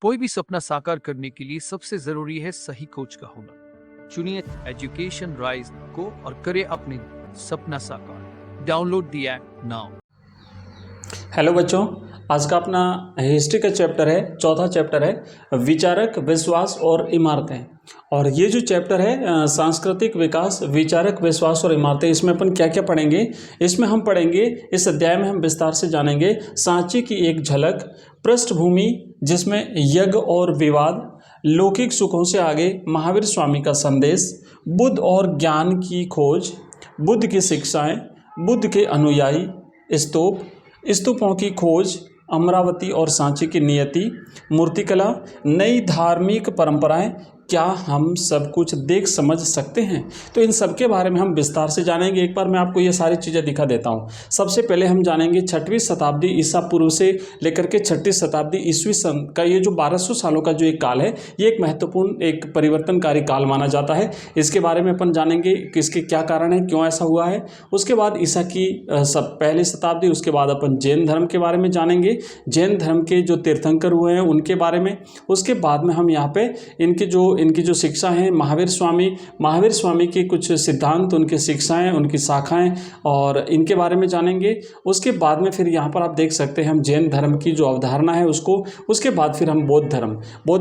कोई भी सपना साकार करने के लिए सबसे जरूरी है सही कोच का होना। चुनिए एजुकेशन राइज को और करें अपने सपना साकार। Download the app now. Hello बच्चों, आज का अपना हिस्ट्री का चैप्टर है, चौथा चैप्टर है विचारक, विश्वास और इमारतें। और ये जो चैप्टर है सांस्कृतिक विकास, विचारक, विश्वास और इमारतें, इसमें अपन क्या क्या पढ़ेंगे? इसमें हम पढ़ेंगे, इस अध्याय में हम विस्तार से जानेंगे सांची की एक झलक, पृष्ठभूमि जिसमें यज्ञ और विवाद, लौकिक सुखों से आगे महावीर स्वामी का संदेश, बुद्ध और ज्ञान की खोज, बुद्ध की शिक्षाएं, बुद्ध के अनुयायी, स्तूप, स्तूपों की खोज, अमरावती और सांची की नियति, मूर्तिकला, नई धार्मिक परंपराएं, क्या हम सब कुछ देख समझ सकते हैं? तो इन सब के बारे में हम विस्तार से जानेंगे। एक बार मैं आपको ये सारी चीज़ें दिखा देता हूँ। सबसे पहले हम जानेंगे 6वीं शताब्दी ईसा पूर्व से लेकर के 6वीं शताब्दी ईस्वी सन का ये जो 1200 सालों का जो एक काल है, ये एक महत्वपूर्ण, एक परिवर्तनकारी काल माना जाता है। इसके बारे में अपन जानेंगे कि इसके क्या कारण है, क्यों ऐसा हुआ है। उसके बाद ईसा की पहली शताब्दी, उसके बाद अपन जैन धर्म के बारे में जानेंगे, जैन धर्म के जो तीर्थंकर हुए हैं उनके बारे में। उसके बाद में हम यहाँ पे इनकी जो शिक्षा है, महावीर स्वामी के कुछ सिद्धांत, उनकी शिक्षाएं, उनकी शाखाएं और इनके बारे में जानेंगे। उसके बाद में फिर यहाँ पर आप देख सकते हैं हम जैन धर्म की जो अवधारणा है उसको। उसके बाद फिर हम बौद्ध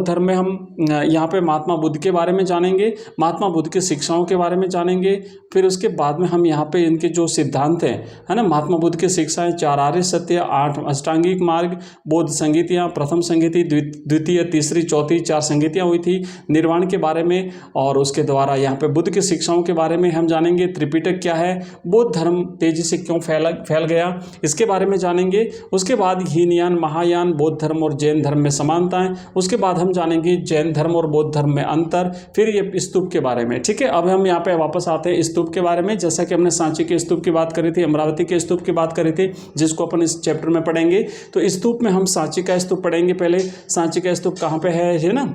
धर्म में हम यहाँ पे महात्मा बुद्ध के बारे में जानेंगे, महात्मा बुद्ध की शिक्षाओं के बारे में जानेंगे। फिर उसके बाद में हम यहाँ पे इनके जो सिद्धांत हैं, है ना, महात्मा बुद्ध की शिक्षाएं, 4 आर्य सत्य, 8 अष्टांगिक मार्ग, बौद्ध संगीतियाँ, प्रथम संगीति, द्वितीय, तीसरी, चौथी 4 संगीतियाँ हुई थी, निर्वाण के बारे में। और उसके द्वारा यहाँ पे बुद्ध की शिक्षाओं के बारे में हम जानेंगे। त्रिपिटक क्या है, बौद्ध धर्म तेजी से क्यों फैल गया, इसके बारे में जानेंगे। उसके बाद हीनयान, महायान, बौद्ध धर्म और जैन धर्म में समानताएं। उसके बाद हम जानेंगे जैन धर्म और बौद्ध धर्म में अंतर। फिर ये स्तूप के बारे में। ठीक है, अब हम यहाँ पे वापस आते हैं स्तूप के बारे में। जैसा कि हमने सांची के स्तूप की बात करी थी, अमरावती के स्तूप की बात करी थी, जिसको अपन इस चैप्टर में पढ़ेंगे। तो स्तूप में हम सांची का स्तूप पढ़ेंगे। पहले सांची का स्तूप कहाँ पे है ना,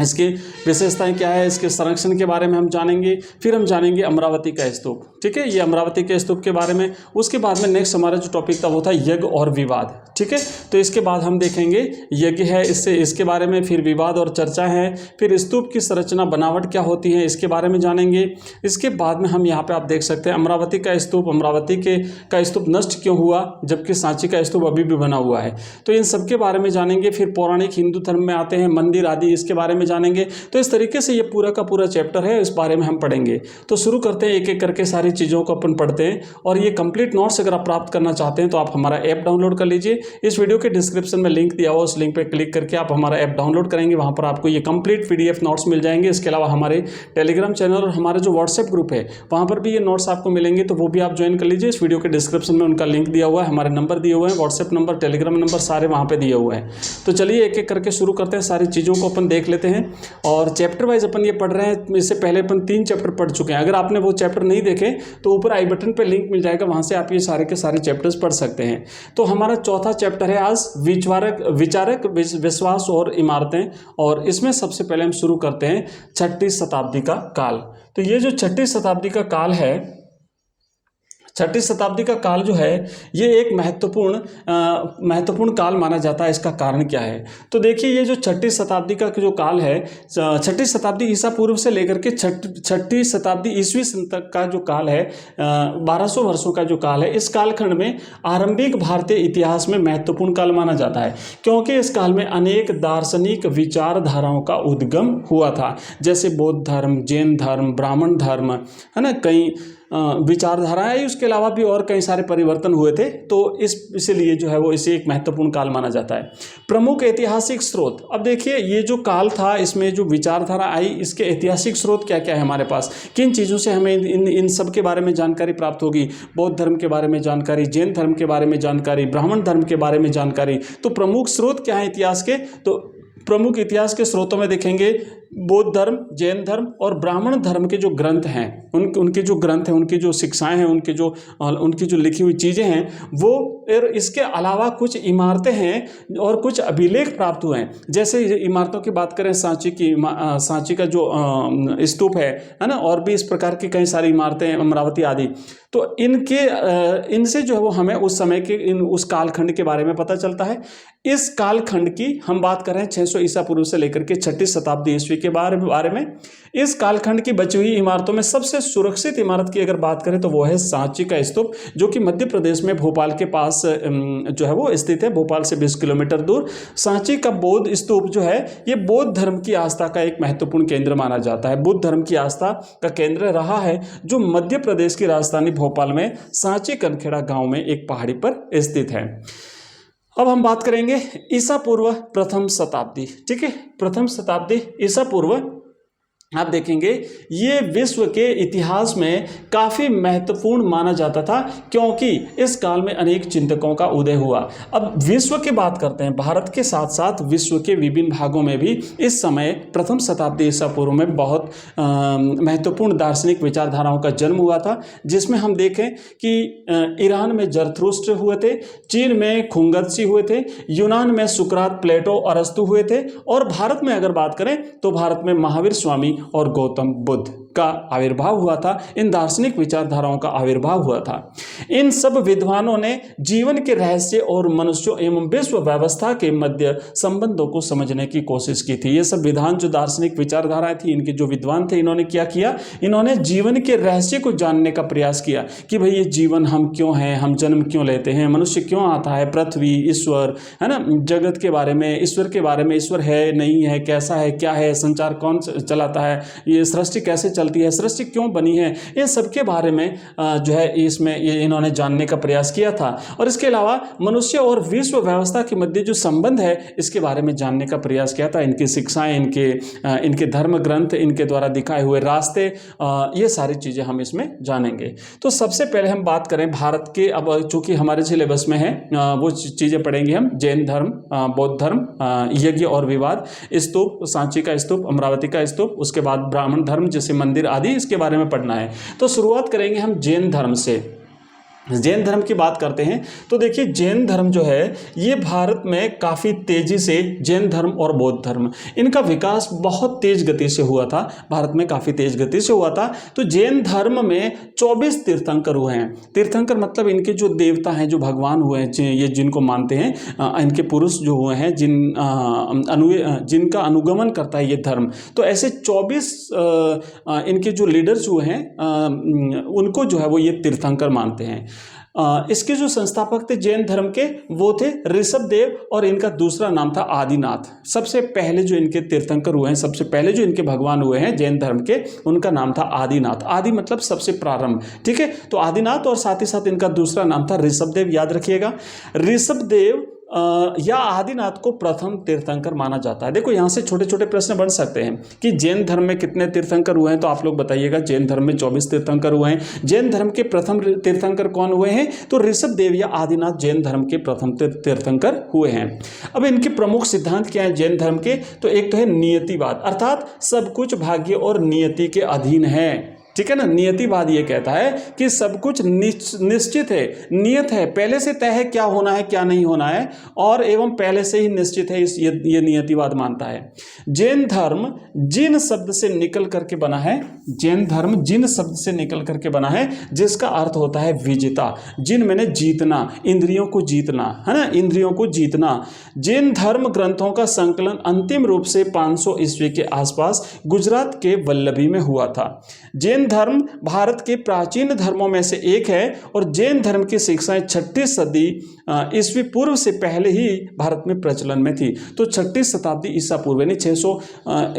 इसकी विशेषताएं क्या है, इसके संरक्षण के बारे में हम जानेंगे। फिर हम जानेंगे अमरावती का स्तूप। ठीक है, ये अमरावती के स्तूप के बारे में। उसके बाद में नेक्स्ट हमारा जो टॉपिक था वो था यज्ञ और विवाद। ठीक है, तो इसके बाद हम देखेंगे यज्ञ है, इसके बारे में, फिर विवाद और चर्चा है, फिर स्तूप की संरचना, बनावट क्या होती है, इसके बारे में जानेंगे। इसके बाद में हम यहाँ पे आप देख सकते हैं अमरावती का स्तूप, का स्तूप नष्ट क्यों हुआ जबकि सांची का स्तूप अभी भी बना हुआ है, तो इन सब के बारे में जानेंगे। फिर पौराणिक हिंदू धर्म में आते हैं मंदिर आदि, इसके बारे में जानेंगे। तो इस तरीके से ये पूरा का पूरा चैप्टर है, इस बारे में हम पढ़ेंगे। तो शुरू करते हैं, एक एक करके सारी चीज़ों को अपन पढ़ते हैं। और ये कंप्लीट नोट्स अगर आप प्राप्त करना चाहते हैं तो आप हमारा ऐप डाउनलोड कर लीजिए। इस वीडियो के डिस्क्रिप्शन में लिंक दिया हुआ, उस लिंक पर क्लिक करके आप हमारा ऐप डाउनलोड करेंगे। वहाँ पर आपको ये कंप्लीट PDF नोट्स मिल जाएंगे। इसके अलावा हमारे टेलीग्राम चैनल और हमारा जो व्हाट्सएप ग्रुप है वहाँ पर भी ये नोट्स आपको मिलेंगे, तो वो भी आप ज्वाइन कर लीजिए। इस वीडियो के डिस्क्रिप्शन में उनका लिंक दिया हुआ है, हमारे नंबर दिए हुए हैं, व्हाट्सएप नंबर, टेलीग्राम नंबर सारे वहाँ पर दिए हुए हैं। तो चलिए एक एक करके शुरू करते हैं, सारी चीज़ों को अपन देख लेते हैं। और चैप्टर वाइज अपन ये पढ़ रहे हैं। इससे पहले अपन 3 चैप्टर पढ़ चुके हैं। अगर आपने वो चैप्टर नहीं देखे तो ऊपर आई बटन पे लिंक मिल जाएगा, वहां से आप ये सारे के सारे चैप्टर्स पढ़ सकते हैं। तो हमारा चौथा चैप्टर है आज विचारक, विश्वास और इमारतें। और इसमें सबसे पहले हम शुरू करते हैं 6वीं शताब्दी का काल। तो ये जो 6वीं शताब्दी का काल है, 6वीं शताब्दी का काल जो है ये एक महत्वपूर्ण काल माना जाता है। इसका कारण क्या है? तो देखिए, ये जो 6वीं शताब्दी का जो काल है, 6वीं शताब्दी ईसा पूर्व से लेकर के 6वीं शताब्दी ईस्वी सन तक का जो काल है, 1200 वर्षों का जो काल है, इस कालखंड में आरंभिक भारतीय इतिहास में महत्वपूर्ण काल माना जाता है, क्योंकि इस काल में अनेक दार्शनिक विचारधाराओं का उद्गम हुआ था। जैसे बौद्ध धर्म, जैन धर्म, ब्राह्मण धर्म, है ना, कई विचारधाराएं, उसके अलावा भी और कई सारे परिवर्तन हुए थे। तो इसलिए जो है वो इसे एक महत्वपूर्ण काल माना जाता है। प्रमुख ऐतिहासिक स्रोत, अब देखिए ये जो काल था, इसमें जो विचारधारा आई, इसके ऐतिहासिक स्रोत क्या क्या है हमारे पास, किन चीज़ों से हमें इन सब के बारे में जानकारी प्राप्त होगी। बौद्ध धर्म के बारे में जानकारी, जैन धर्म के बारे में जानकारी, ब्राह्मण धर्म के बारे में जानकारी। तो प्रमुख स्रोत क्या है इतिहास के? तो प्रमुख इतिहास के स्रोतों में देखेंगे बौद्ध धर्म, जैन धर्म और ब्राह्मण धर्म के जो ग्रंथ हैं, उनके जो ग्रंथ हैं, उनकी जो शिक्षाएं हैं, उनकी जो लिखी हुई चीज़ें हैं, वो और इसके अलावा कुछ इमारतें हैं और कुछ अभिलेख प्राप्त हुए हैं। जैसे इमारतों की बात करें, सांची का जो स्तूप है ना, और भी इस प्रकार की कई सारी इमारतें, अमरावती आदि, तो इनसे जो है वो हमें उस समय के उस कालखंड के बारे में पता चलता है। इस कालखंड की हम बात कर रहे हैं 600 ईसा पूर्व से लेकर के 6ठी शताब्दी ईस्वी के बारे में। इस कालखंड की बची हुई इमारतों में सबसे सुरक्षित इमारत की अगर बात करें तो वो है सांची का स्तूप, जो कि मध्य प्रदेश में भोपाल के पास जो है वो स्थित है, भोपाल से 20 किलोमीटर दूर। सांची का बौद्ध स्तूप जो है ये बौद्ध धर्म की आस्था का एक महत्वपूर्ण केंद्र माना जाता है, बुद्ध धर्म की आस्था का केंद्र रहा है, जो मध्य प्रदेश की राजधानी भोपाल में सांची कनखेड़ा गांव में एक पहाड़ी पर स्थित है। अब हम बात करेंगे ईसा पूर्व प्रथम शताब्दी। ठीक है, प्रथम शताब्दी ईसा पूर्व आप देखेंगे ये विश्व के इतिहास में काफ़ी महत्वपूर्ण माना जाता था, क्योंकि इस काल में अनेक चिंतकों का उदय हुआ। अब विश्व की बात करते हैं, भारत के साथ साथ विश्व के विभिन्न भागों में भी इस समय प्रथम शताब्दी ईसा पूर्व में बहुत महत्वपूर्ण दार्शनिक विचारधाराओं का जन्म हुआ था, जिसमें हम देखें कि ईरान में जरथुस्त्र हुए थे, चीन में खुंगत्सी हुए थे, यूनान में सुकरात, प्लेटो, अरस्तु हुए थे, और भारत में अगर बात करें तो भारत में महावीर स्वामी और गौतम बुद्ध का आविर्भाव हुआ था। इन दार्शनिक विचारधाराओं का आविर्भाव हुआ था। इन सब विद्वानों ने जीवन के रहस्य और मनुष्यों एवं विश्व व्यवस्था के मध्य संबंधों को समझने की कोशिश की थी। ये सब विधान जो दार्शनिक विचारधाराएं थी, इनके जो विद्वान थे, इन्होंने क्या किया, इन्होंने जीवन के रहस्य को जानने का प्रयास किया कि भाई ये जीवन हम क्यों हैं, हम जन्म क्यों लेते हैं, मनुष्य क्यों आता है, पृथ्वी, ईश्वर, है ना, जगत के बारे में, ईश्वर के बारे में, ईश्वर है नहीं है, कैसा है, क्या है, संचार कौन चलाता है, ये सृष्टि कैसे चलती है, सृष्टि क्यों बनी है, इन सब के बारे में जो है इसमें ये इन्होंने जानने का प्रयास किया था। और इसके अलावा मनुष्य और विश्व व्यवस्था के मध्य जो संबंध है, इसके बारे में जानने का प्रयास किया था। इनकी शिक्षाएं, इनके धर्म ग्रंथ, इनके द्वारा दिखाए हुए रास्ते, ये सारी चीज़ें हम इसमें जानेंगे। तो सबसे पहले हम बात करें भारत के, अब चूंकि हमारे सिलेबस में है वो चीज़ें पढ़ेंगे हम, जैन धर्म, बौद्ध धर्म, यज्ञ और विवाद, स्तूप, सांची का स्तूप, अमरावती का स्तूप, उसके बाद ब्राह्मण धर्म जैसे मंदिर आदि, इसके बारे में पढ़ना है। तो शुरुआत करेंगे हम जैन धर्म से। जैन धर्म की बात करते हैं तो देखिए, जैन धर्म जो है ये भारत में काफ़ी तेज़ी से, जैन धर्म और बौद्ध धर्म, इनका विकास बहुत तेज़ गति से हुआ था, भारत में काफ़ी तेज़ गति से हुआ था। तो जैन धर्म में 24 तीर्थंकर हुए हैं। तीर्थंकर मतलब इनके जो देवता हैं, जो भगवान हुए हैं, ये जिनको मानते हैं, इनके पुरुष जो हुए हैं, जिनका अनुगमन करता है ये धर्म। तो ऐसे 24 इनके जो लीडर्स हुए हैं, उनको जो है वो ये तीर्थंकर मानते हैं। इसके जो संस्थापक थे जैन धर्म के, वो थे ऋषभदेव, और इनका दूसरा नाम था आदिनाथ। सबसे पहले जो इनके तीर्थंकर हुए हैं, सबसे पहले जो इनके भगवान हुए हैं जैन धर्म के, उनका नाम था आदिनाथ। आदि मतलब सबसे प्रारंभ, ठीक है। तो आदिनाथ, और साथ ही साथ इनका दूसरा नाम था ऋषभदेव, याद रखिएगा। ऋषभदेव या आदिनाथ को प्रथम तीर्थंकर माना जाता है। देखो यहाँ से छोटे छोटे प्रश्न बन सकते हैं कि जैन धर्म में कितने तीर्थंकर हुए हैं, तो आप लोग बताइएगा। जैन धर्म में 24 तीर्थंकर हुए हैं। जैन धर्म के प्रथम तीर्थंकर कौन हुए हैं, तो ऋषभदेव या आदिनाथ जैन धर्म के प्रथम तीर्थंकर हुए हैं। अब इनके प्रमुख सिद्धांत क्या है जैन धर्म के, तो एक तो है नियतिवाद, अर्थात सब कुछ भाग्य और नियति के अधीन है, ठीक है ना। नियतिवाद ये कहता है कि सब कुछ निश्चित है, नियत है, पहले से तय है क्या होना है क्या नहीं होना है, और एवं पहले से ही निश्चित है, ये नियतिवाद मानता है। जैन धर्म जिन शब्द से निकल करके बना है, जैन धर्म जिन शब्द से निकल करके बना है, जिसका अर्थ होता है विजेता। जिन मैंने जीतना, इंद्रियों को जीतना, है ना, इंद्रियों को जीतना। जैन धर्म ग्रंथों का संकलन अंतिम रूप से 500 ईस्वी के आसपास गुजरात के वल्लभी में हुआ था। जैन धर्म भारत के प्राचीन धर्मों में से एक है, और जैन धर्म की शिक्षाएं 6ठी सदी ईस्वी पूर्व से पहले ही भारत में प्रचलन में थी। तो 6ठी शताब्दी ईसा पूर्व यानी 600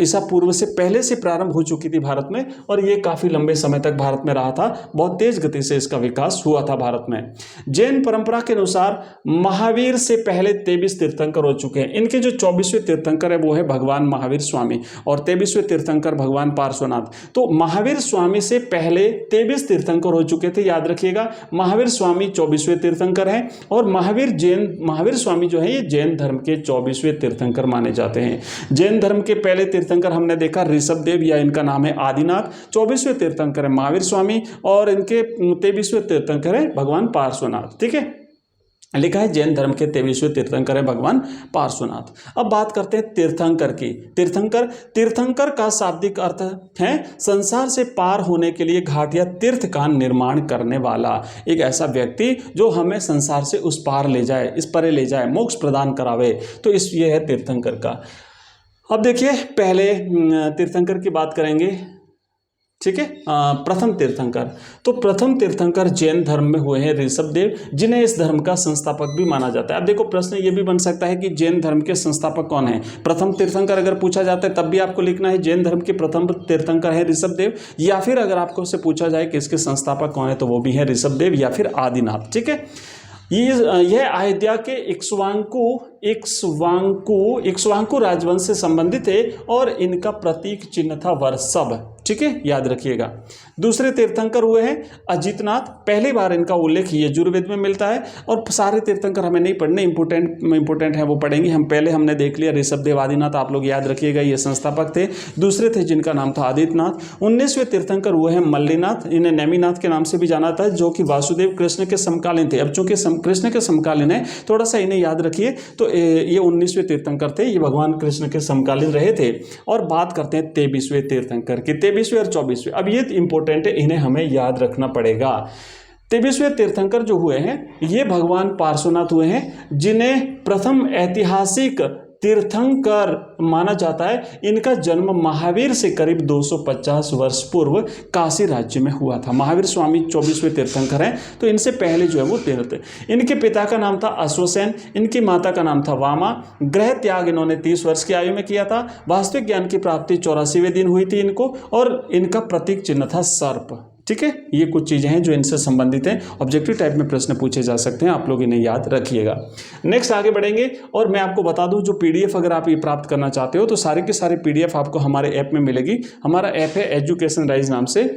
ईसा पूर्व से पहले से प्रारंभ हो चुकी थी भारत में, और ये काफ़ी लंबे समय तक भारत में रहा था। बहुत तेज गति से इसका विकास हुआ था भारत में। जैन परंपरा के अनुसार महावीर से पहले 23 तीर्थंकर हो चुके हैं। इनके जो 24वें तीर्थंकर है वो है भगवान महावीर स्वामी, और 23वें तीर्थंकर भगवान पार्श्वनाथ। तो महावीर स्वामी स्वामी से पहले 23 तीर्थंकर हो चुके थे, याद रखिएगा। महावीर स्वामी 24वें तीर्थंकर हैं और महावीर स्वामी जो है ये जैन धर्म के 24वें तीर्थंकर माने जाते हैं। जैन धर्म के पहले तीर्थंकर हमने देखा ऋषभदेव, या इनका नाम है आदिनाथ। 24वें तीर्थंकर है महावीर स्वामी और इनके 23वें तीर्थंकर है भगवान पार्श्वनाथ। ठीक है, लिखा है जैन धर्म के 23वें तीर्थंकर है भगवान पार्श्वनाथ। अब बात करते हैं तीर्थंकर की। तीर्थंकर का शाब्दिक अर्थ है संसार से पार होने के लिए घाट या तीर्थ का निर्माण करने वाला, एक ऐसा व्यक्ति जो हमें संसार से उस पार ले जाए, इस परे ले जाए, मोक्ष प्रदान करावे। तो ये है तीर्थंकर का। अब देखिए पहले तीर्थंकर की बात करेंगे। ठीक है, प्रथम तीर्थंकर। तो प्रथम तीर्थंकर जैन धर्म में हुए हैं ऋषभदेव, जिन्हें इस धर्म का संस्थापक भी माना जाता है। अब देखो प्रश्न ये भी बन सकता है कि जैन धर्म के संस्थापक कौन है। प्रथम तीर्थंकर अगर पूछा जाता है तब भी आपको लिखना है जैन धर्म के प्रथम तीर्थंकर है ऋषभदेव, या फिर अगर आपको उससे पूछा जाए कि इसके संस्थापक कौन है तो वो भी है ऋषभदेव या फिर आदिनाथ। ठीक है, यह अयोध्या के इक्ष्वाकु राजवंश से संबंधित है और इनका प्रतीक चिन्ह था वृषभ। ठीक है, याद रखिएगा। दूसरे तीर्थंकर हुए हैं अजितनाथ। पहली बार इनका उल्लेख यजुर्वेद में मिलता है और सारे तीर्थंकर हमें नहीं पढ़ने, इंपोर्टेंट है वो पढ़ेंगे हम। पहले हमने देख लिया ऋषभदेव आदिनाथ, आप लोग याद रखिएगा ये संस्थापक थे। दूसरे थे जिनका नाम था आदित्यनाथ। 19वें तीर्थंकर हुए हैं मल्लीनाथ, इन्हें नेमिनाथ के नाम से भी जाना था, जो कि वासुदेव कृष्ण के समकालीन थे। अब चूंकि कृष्ण के समकालीन है, थोड़ा सा इन्हें याद रखिए। तो ये 19वें तीर्थंकर थे, ये भगवान कृष्ण के समकालीन रहे थे। और बात करते हैं 23वें तीर्थंकर की, 23वें और 24वें। अब ये इंपॉर्टेंट है, इन्हें हमें याद रखना पड़ेगा। 23वें तीर्थंकर जो हुए हैं ये भगवान पार्श्वनाथ हुए हैं, जिन्हें प्रथम ऐतिहासिक तीर्थंकर माना जाता है। इनका जन्म महावीर से करीब 250 वर्ष पूर्व काशी राज्य में हुआ था। महावीर स्वामी 24वें तीर्थंकर हैं, तो इनसे पहले जो है वो तीर्थ। इनके पिता का नाम था अश्वसेन, इनकी माता का नाम था वामा। ग्रह त्याग इन्होंने 30 वर्ष की आयु में किया था। वास्तविक ज्ञान की प्राप्ति 84वें दिन हुई थी इनको, और इनका प्रतीक चिन्ह था सर्प। ठीक है, ये कुछ चीज़ें हैं जो इनसे संबंधित हैं। ऑब्जेक्टिव टाइप में प्रश्न पूछे जा सकते हैं, आप लोग इन्हें याद रखिएगा। नेक्स्ट आगे बढ़ेंगे, और मैं आपको बता दूं जो पीडीएफ अगर आप ये प्राप्त करना चाहते हो तो सारे के सारे पीडीएफ आपको हमारे ऐप में मिलेगी। हमारा ऐप है एजुकेशन राइज नाम से।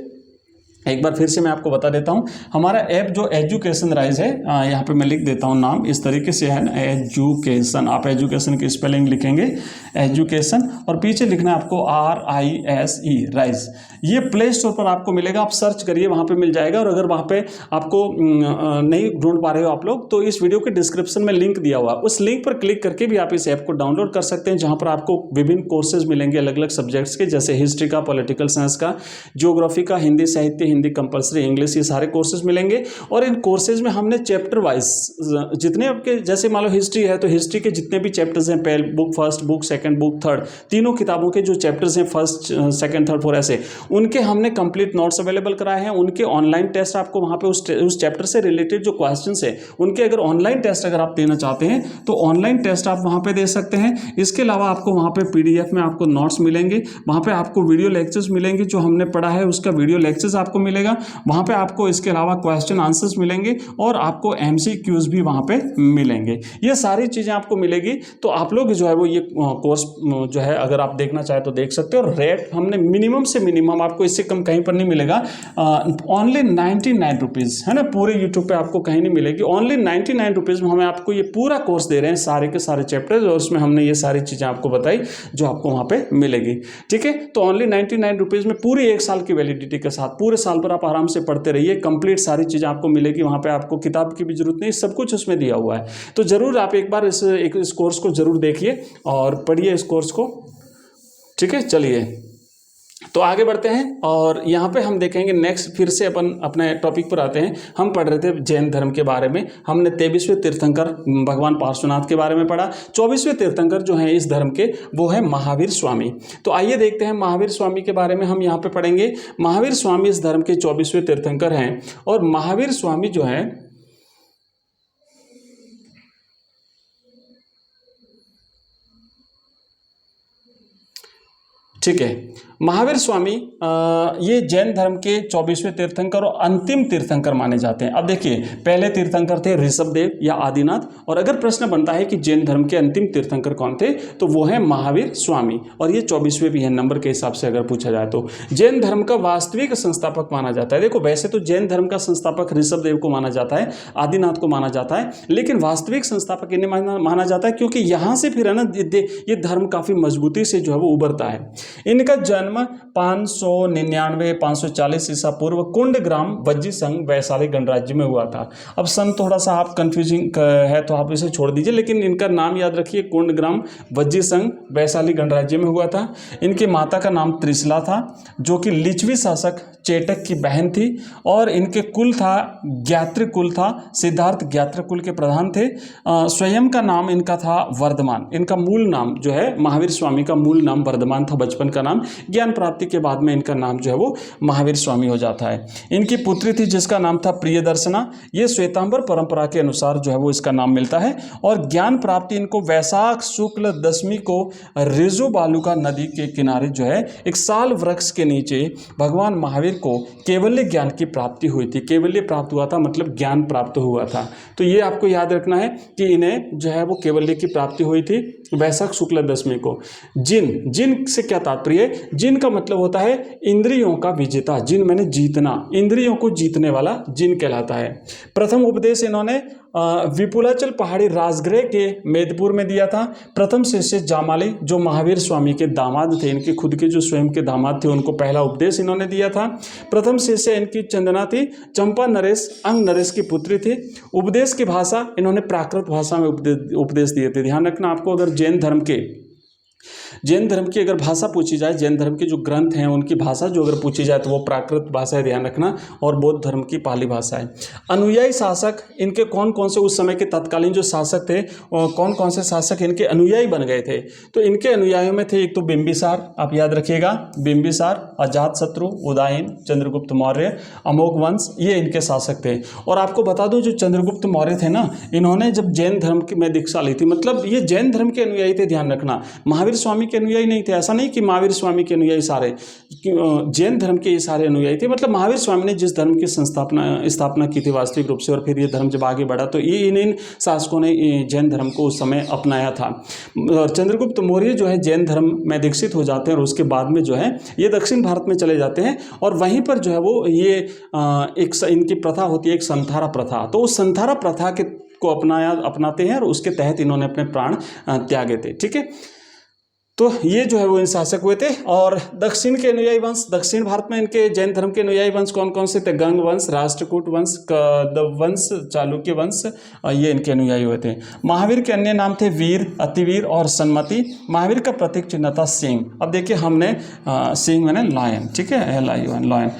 एक बार फिर से मैं आपको बता देता हूं, हमारा ऐप जो एजुकेशन राइज है, यहाँ पे मैं लिख देता हूं नाम इस तरीके से है, एजुकेशन। आप एजुकेशन की स्पेलिंग लिखेंगे एजुकेशन, और पीछे लिखना है आपको RISE राइज। ये प्ले स्टोर पर आपको मिलेगा, आप सर्च करिए, वहाँ पे मिल जाएगा। और अगर वहाँ पे आपको नहीं ढूंढ पा रहे हो आप लोग, तो इस वीडियो के डिस्क्रिप्शन में लिंक दिया हुआ है, उस लिंक पर क्लिक करके भी आप इस ऐप को डाउनलोड कर सकते हैं, जहाँ पर आपको विभिन्न कोर्सेज मिलेंगे अलग अलग सब्जेक्ट्स के, जैसे हिस्ट्री का, पॉलिटिकल साइंस का, ज्योग्राफी का, हिंदी साहित्य, हिंदी कंपलसरी, इंग्लिश, ये सारे कोर्सेज मिलेंगे। और इन कोर्सेज में हमने चैप्टर वाइज जितने आपके, जैसे मान लो हिस्ट्री है तो हिस्ट्री के जितने भी चैप्टर्स हैं, पहले book first, book second, book third, तीनों किताबों के जो चैप्टर्स हैं फर्स्ट, सेकंड, थर्ड, फोर्थ, ऐसे उनके हमने कंप्लीट नोट्स अवेलेबल कराए हैं। उनके ऑनलाइन टेस्ट आपको वहाँ पे उस चैप्टर से रिलेटेड जो क्वेश्चंस है उनके अगर ऑनलाइन टेस्ट अगर आप देना चाहते हैं तो ऑनलाइन टेस्ट आप वहाँ पे दे सकते हैं। इसके अलावा आपको वहाँ पे पीडीएफ में आपको नोट्स मिलेंगे, वहाँ पे आपको वीडियो लेक्चर्स मिलेंगे, जो हमने पढ़ा है उसका वीडियो लेक्चर्स आपको मिलेगा वहाँ पे। आपको इसके अलावा क्वेश्चन आंसर्स मिलेंगे और आपको MCQs भी वहाँ पे मिलेंगे। ये सारी चीज़ें आपको मिलेगी। तो आप लोग जो है वो ये कोर्स जो है अगर आप देखना चाहे तो देख सकते हो। और रेट हमने मिनिमम से मिनिमम, आपको इससे कम कहीं पर नहीं मिलेगा, ओनली 99 रुपीज़ है ना। पूरे यूट्यूब पे आपको कहीं नहीं मिलेगी, ओनली 99 रुपीज़ में हमें आपको ये पूरा कोर्स दे रहे हैं, सारे के सारे चैप्टर्स, और उसमें हमने ये सारी चीज़ें आपको बताई जो आपको वहाँ पे मिलेगी। ठीक है, तो ओनली 99 रुपीज़ में पूरी 1 साल की वैलिडिटी के साथ पूरे साल पर आप आराम से पढ़ते रहिए, कंप्लीट सारी चीज़ें आपको मिलेगी वहाँ पे। आपको किताब की भी जरूरत नहीं, सब कुछ उसमें दिया हुआ है। तो ज़रूर आप एक बार इस कोर्स को ज़रूर देखिए और पढ़िए इस कोर्स को। ठीक है, चलिए तो आगे बढ़ते हैं और यहाँ पे हम देखेंगे नेक्स्ट, फिर से अपन अपने टॉपिक पर आते हैं। हम पढ़ रहे थे जैन धर्म के बारे में, हमने 23वें तीर्थंकर भगवान पार्श्वनाथ के बारे में पढ़ा। 24वें तीर्थंकर जो हैं इस धर्म के वो है महावीर स्वामी। तो आइए देखते हैं महावीर स्वामी के बारे में हम यहाँ पे पढ़ेंगे। महावीर स्वामी इस धर्म के 24वें तीर्थंकर हैं और महावीर स्वामी जो है ठीक है। महावीर स्वामी ये जैन धर्म के 24वें तीर्थंकर और अंतिम तीर्थंकर माने जाते हैं। अब देखिए, पहले तीर्थंकर थे ऋषभदेव या आदिनाथ, और अगर प्रश्न बनता है कि जैन धर्म के अंतिम तीर्थंकर कौन थे, तो वो है महावीर स्वामी, और ये 24वें भी है नंबर के हिसाब से अगर पूछा जाए तो। जैन धर्म का वास्तविक संस्थापक माना जाता है। देखो, वैसे तो जैन धर्म का संस्थापक ऋषभदेव को माना जाता है, आदिनाथ को माना जाता है, लेकिन वास्तविक संस्थापक इन्हें माना जाता है, क्योंकि यहाँ से फिर है ना ये धर्म काफी मजबूती से जो है वो उभरता है। इनका जन्म 599 540 ईसा पूर्व कुंड ग्राम वज्जी संघ वैशाली गणराज्य में हुआ था। अब सन थोड़ा सा आप कंफ्यूजिंग है तो आप इसे छोड़ दीजिए, लेकिन इनका नाम याद रखिए, कुंड ग्राम वज्जी संघ वैशाली गणराज्य में हुआ था। इनकी माता का नाम त्रिशला था, जो कि लिच्छवी शासक चेटक की बहन थी, और इनके कुल था ज्ञात्र कुल था, सिद्धार्थ ज्ञात्र कुल के प्रधान थे। स्वयं का नाम इनका था वर्धमान। इनका मूल नाम जो है, महावीर स्वामी का मूल नाम वर्धमान था, बचपन का नाम। ज्ञान प्राप्ति के बाद में इनका नाम जो है वो महावीर स्वामी हो जाता है। इनकी पुत्री थी जिसका नाम था प्रियदर्शना। ये श्वेतांबर परंपरा के अनुसार जो है वो इसका नाम मिलता है। और ज्ञान प्राप्ति इनको वैशाख शुक्ल दशमी को रिजु बालुका नदी के किनारे जो है एक साल वृक्ष के नीचे भगवान महावीर को केवल्य ज्ञान की प्राप्ति हुई थी। केवल्य प्राप्त हुआ था मतलब ज्ञान प्राप्त हुआ था। तो ये आपको याद रखना है कि इन्हें जो है वो केवल्य की प्राप्ति हुई थी वैशाख शुक्ल दशमी को। जिन से क्या तात्पर्य? जिन का मतलब होता है इंद्रियों का विजेता। जिन मैंने जीतना, इंद्रियों को जीतने वाला जिन कहलाता है। प्रथम उपदेश इन्होंने विपुलाचल पहाड़ी राजगृह के मेदपुर में दिया था। प्रथम शिष्य जामाली, जो महावीर स्वामी के दामाद थे, इनके खुद के जो स्वयं के दामाद थे, उनको पहला उपदेश इन्होंने दिया था। प्रथम शिष्य इनकी चंदना थी। चंपा नरेश अंग नरेश की पुत्री थी। उपदेश की भाषा इन्होंने प्राकृत भाषा में उपदेश दिए थे। ध्यान रखना आपको, अगर जैन धर्म की अगर भाषा पूछी जाए, जैन धर्म के जो ग्रंथ हैं उनकी भाषा जो अगर पूछी जाए तो वो प्राकृत भाषा है, ध्यान रखना, और बौद्ध धर्म की पाली भाषा है। अनुयायी शासक इनके कौन कौन से उस समय के तत्कालीन जो शासक थे, कौन कौन से शासक इनके अनुयायी बन गए थे? तो इनके अनुयायियों में थे एक तो बिंबिसार, आप याद रखिएगा, बिंबिसार, अजातशत्रु, उदयन, चंद्रगुप्त मौर्य, अमोघ वंश, ये इनके शासक थे। और आपको बता दूं, जो चंद्रगुप्त मौर्य थे ना, इन्होंने जब जैन धर्म की में दीक्षा ली थी, मतलब ये जैन धर्म के अनुयायी थे, ध्यान रखना, महावीर स्वामी के अनुयायी नहीं थे। ऐसा नहीं कि महावीर स्वामी के अनुयायी सारे जैन धर्म के ये सारे अनुयायी थे। मतलब महावीर स्वामी ने जिस धर्म की स्थापना की थी वास्तविक रूप से, और फिर ये धर्म जब आगे बढ़ा तो ये इन शासकों ने जैन धर्म को उस समय अपनाया था। और चंद्रगुप्त मौर्य जो है जैन धर्म में दीक्षित हो जाते हैं, और उसके बाद में जो है ये दक्षिण भारत में चले जाते हैं, और वहीं पर जो है वो ये एक इनकी प्रथा होती है, एक संथारा प्रथा। तो उस संथारा प्रथा को अपनाते हैं, और उसके तहत इन्होंने अपने प्राण त्यागे थे। ठीक है, तो ये जो है वो इन शासक हुए थे। और दक्षिण के अनुयायी वंश, दक्षिण भारत में इनके जैन धर्म के अनुयायी वंश कौन कौन से थे? गंग वंश, राष्ट्रकूट वंश, कदव वंश, चालुक्य वंश, ये इनके अनुयायी हुए थे। महावीर के अन्य नाम थे वीर, अतिवीर और सन्मति। महावीर का प्रतीक चिन्ह था सिंह। अब देखिए, हमने सिंह मैंने लायन, ठीक है, LION लायन।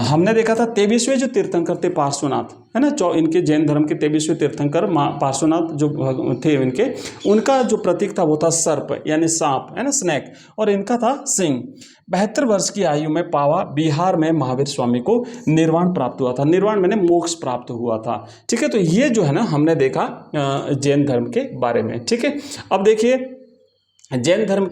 हमने देखा था 23वें जो तीर्थंकर थे पार्श्वनाथ, है ना, इनके जैन धर्म के 23वें तीर्थंकर पार्श्वनाथ जो थे इनके, उनका जो प्रतीक था वो था सर्प यानी सांप, है ना, स्नेक, और इनका था सिंह। 72 वर्ष की आयु में पावा बिहार में महावीर स्वामी को निर्वाण प्राप्त हुआ था। निर्वाण मैंने मोक्ष प्राप्त हुआ था। ठीक है, तो ये जो है ना हमने देखा जैन धर्म के बारे में। ठीक है, अब देखिए जैन धर्म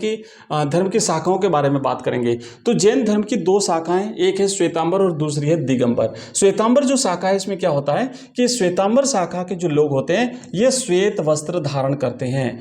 की शाखाओं के बारे में बात करेंगे। तो जैन धर्म की 2 शाखाएं, एक है श्वेतांबर और दूसरी है दिगंबर। श्वेतांबर जो शाखा है, इसमें क्या होता है कि श्वेतांबर शाखा के जो लोग होते हैं ये श्वेत वस्त्र धारण करते हैं,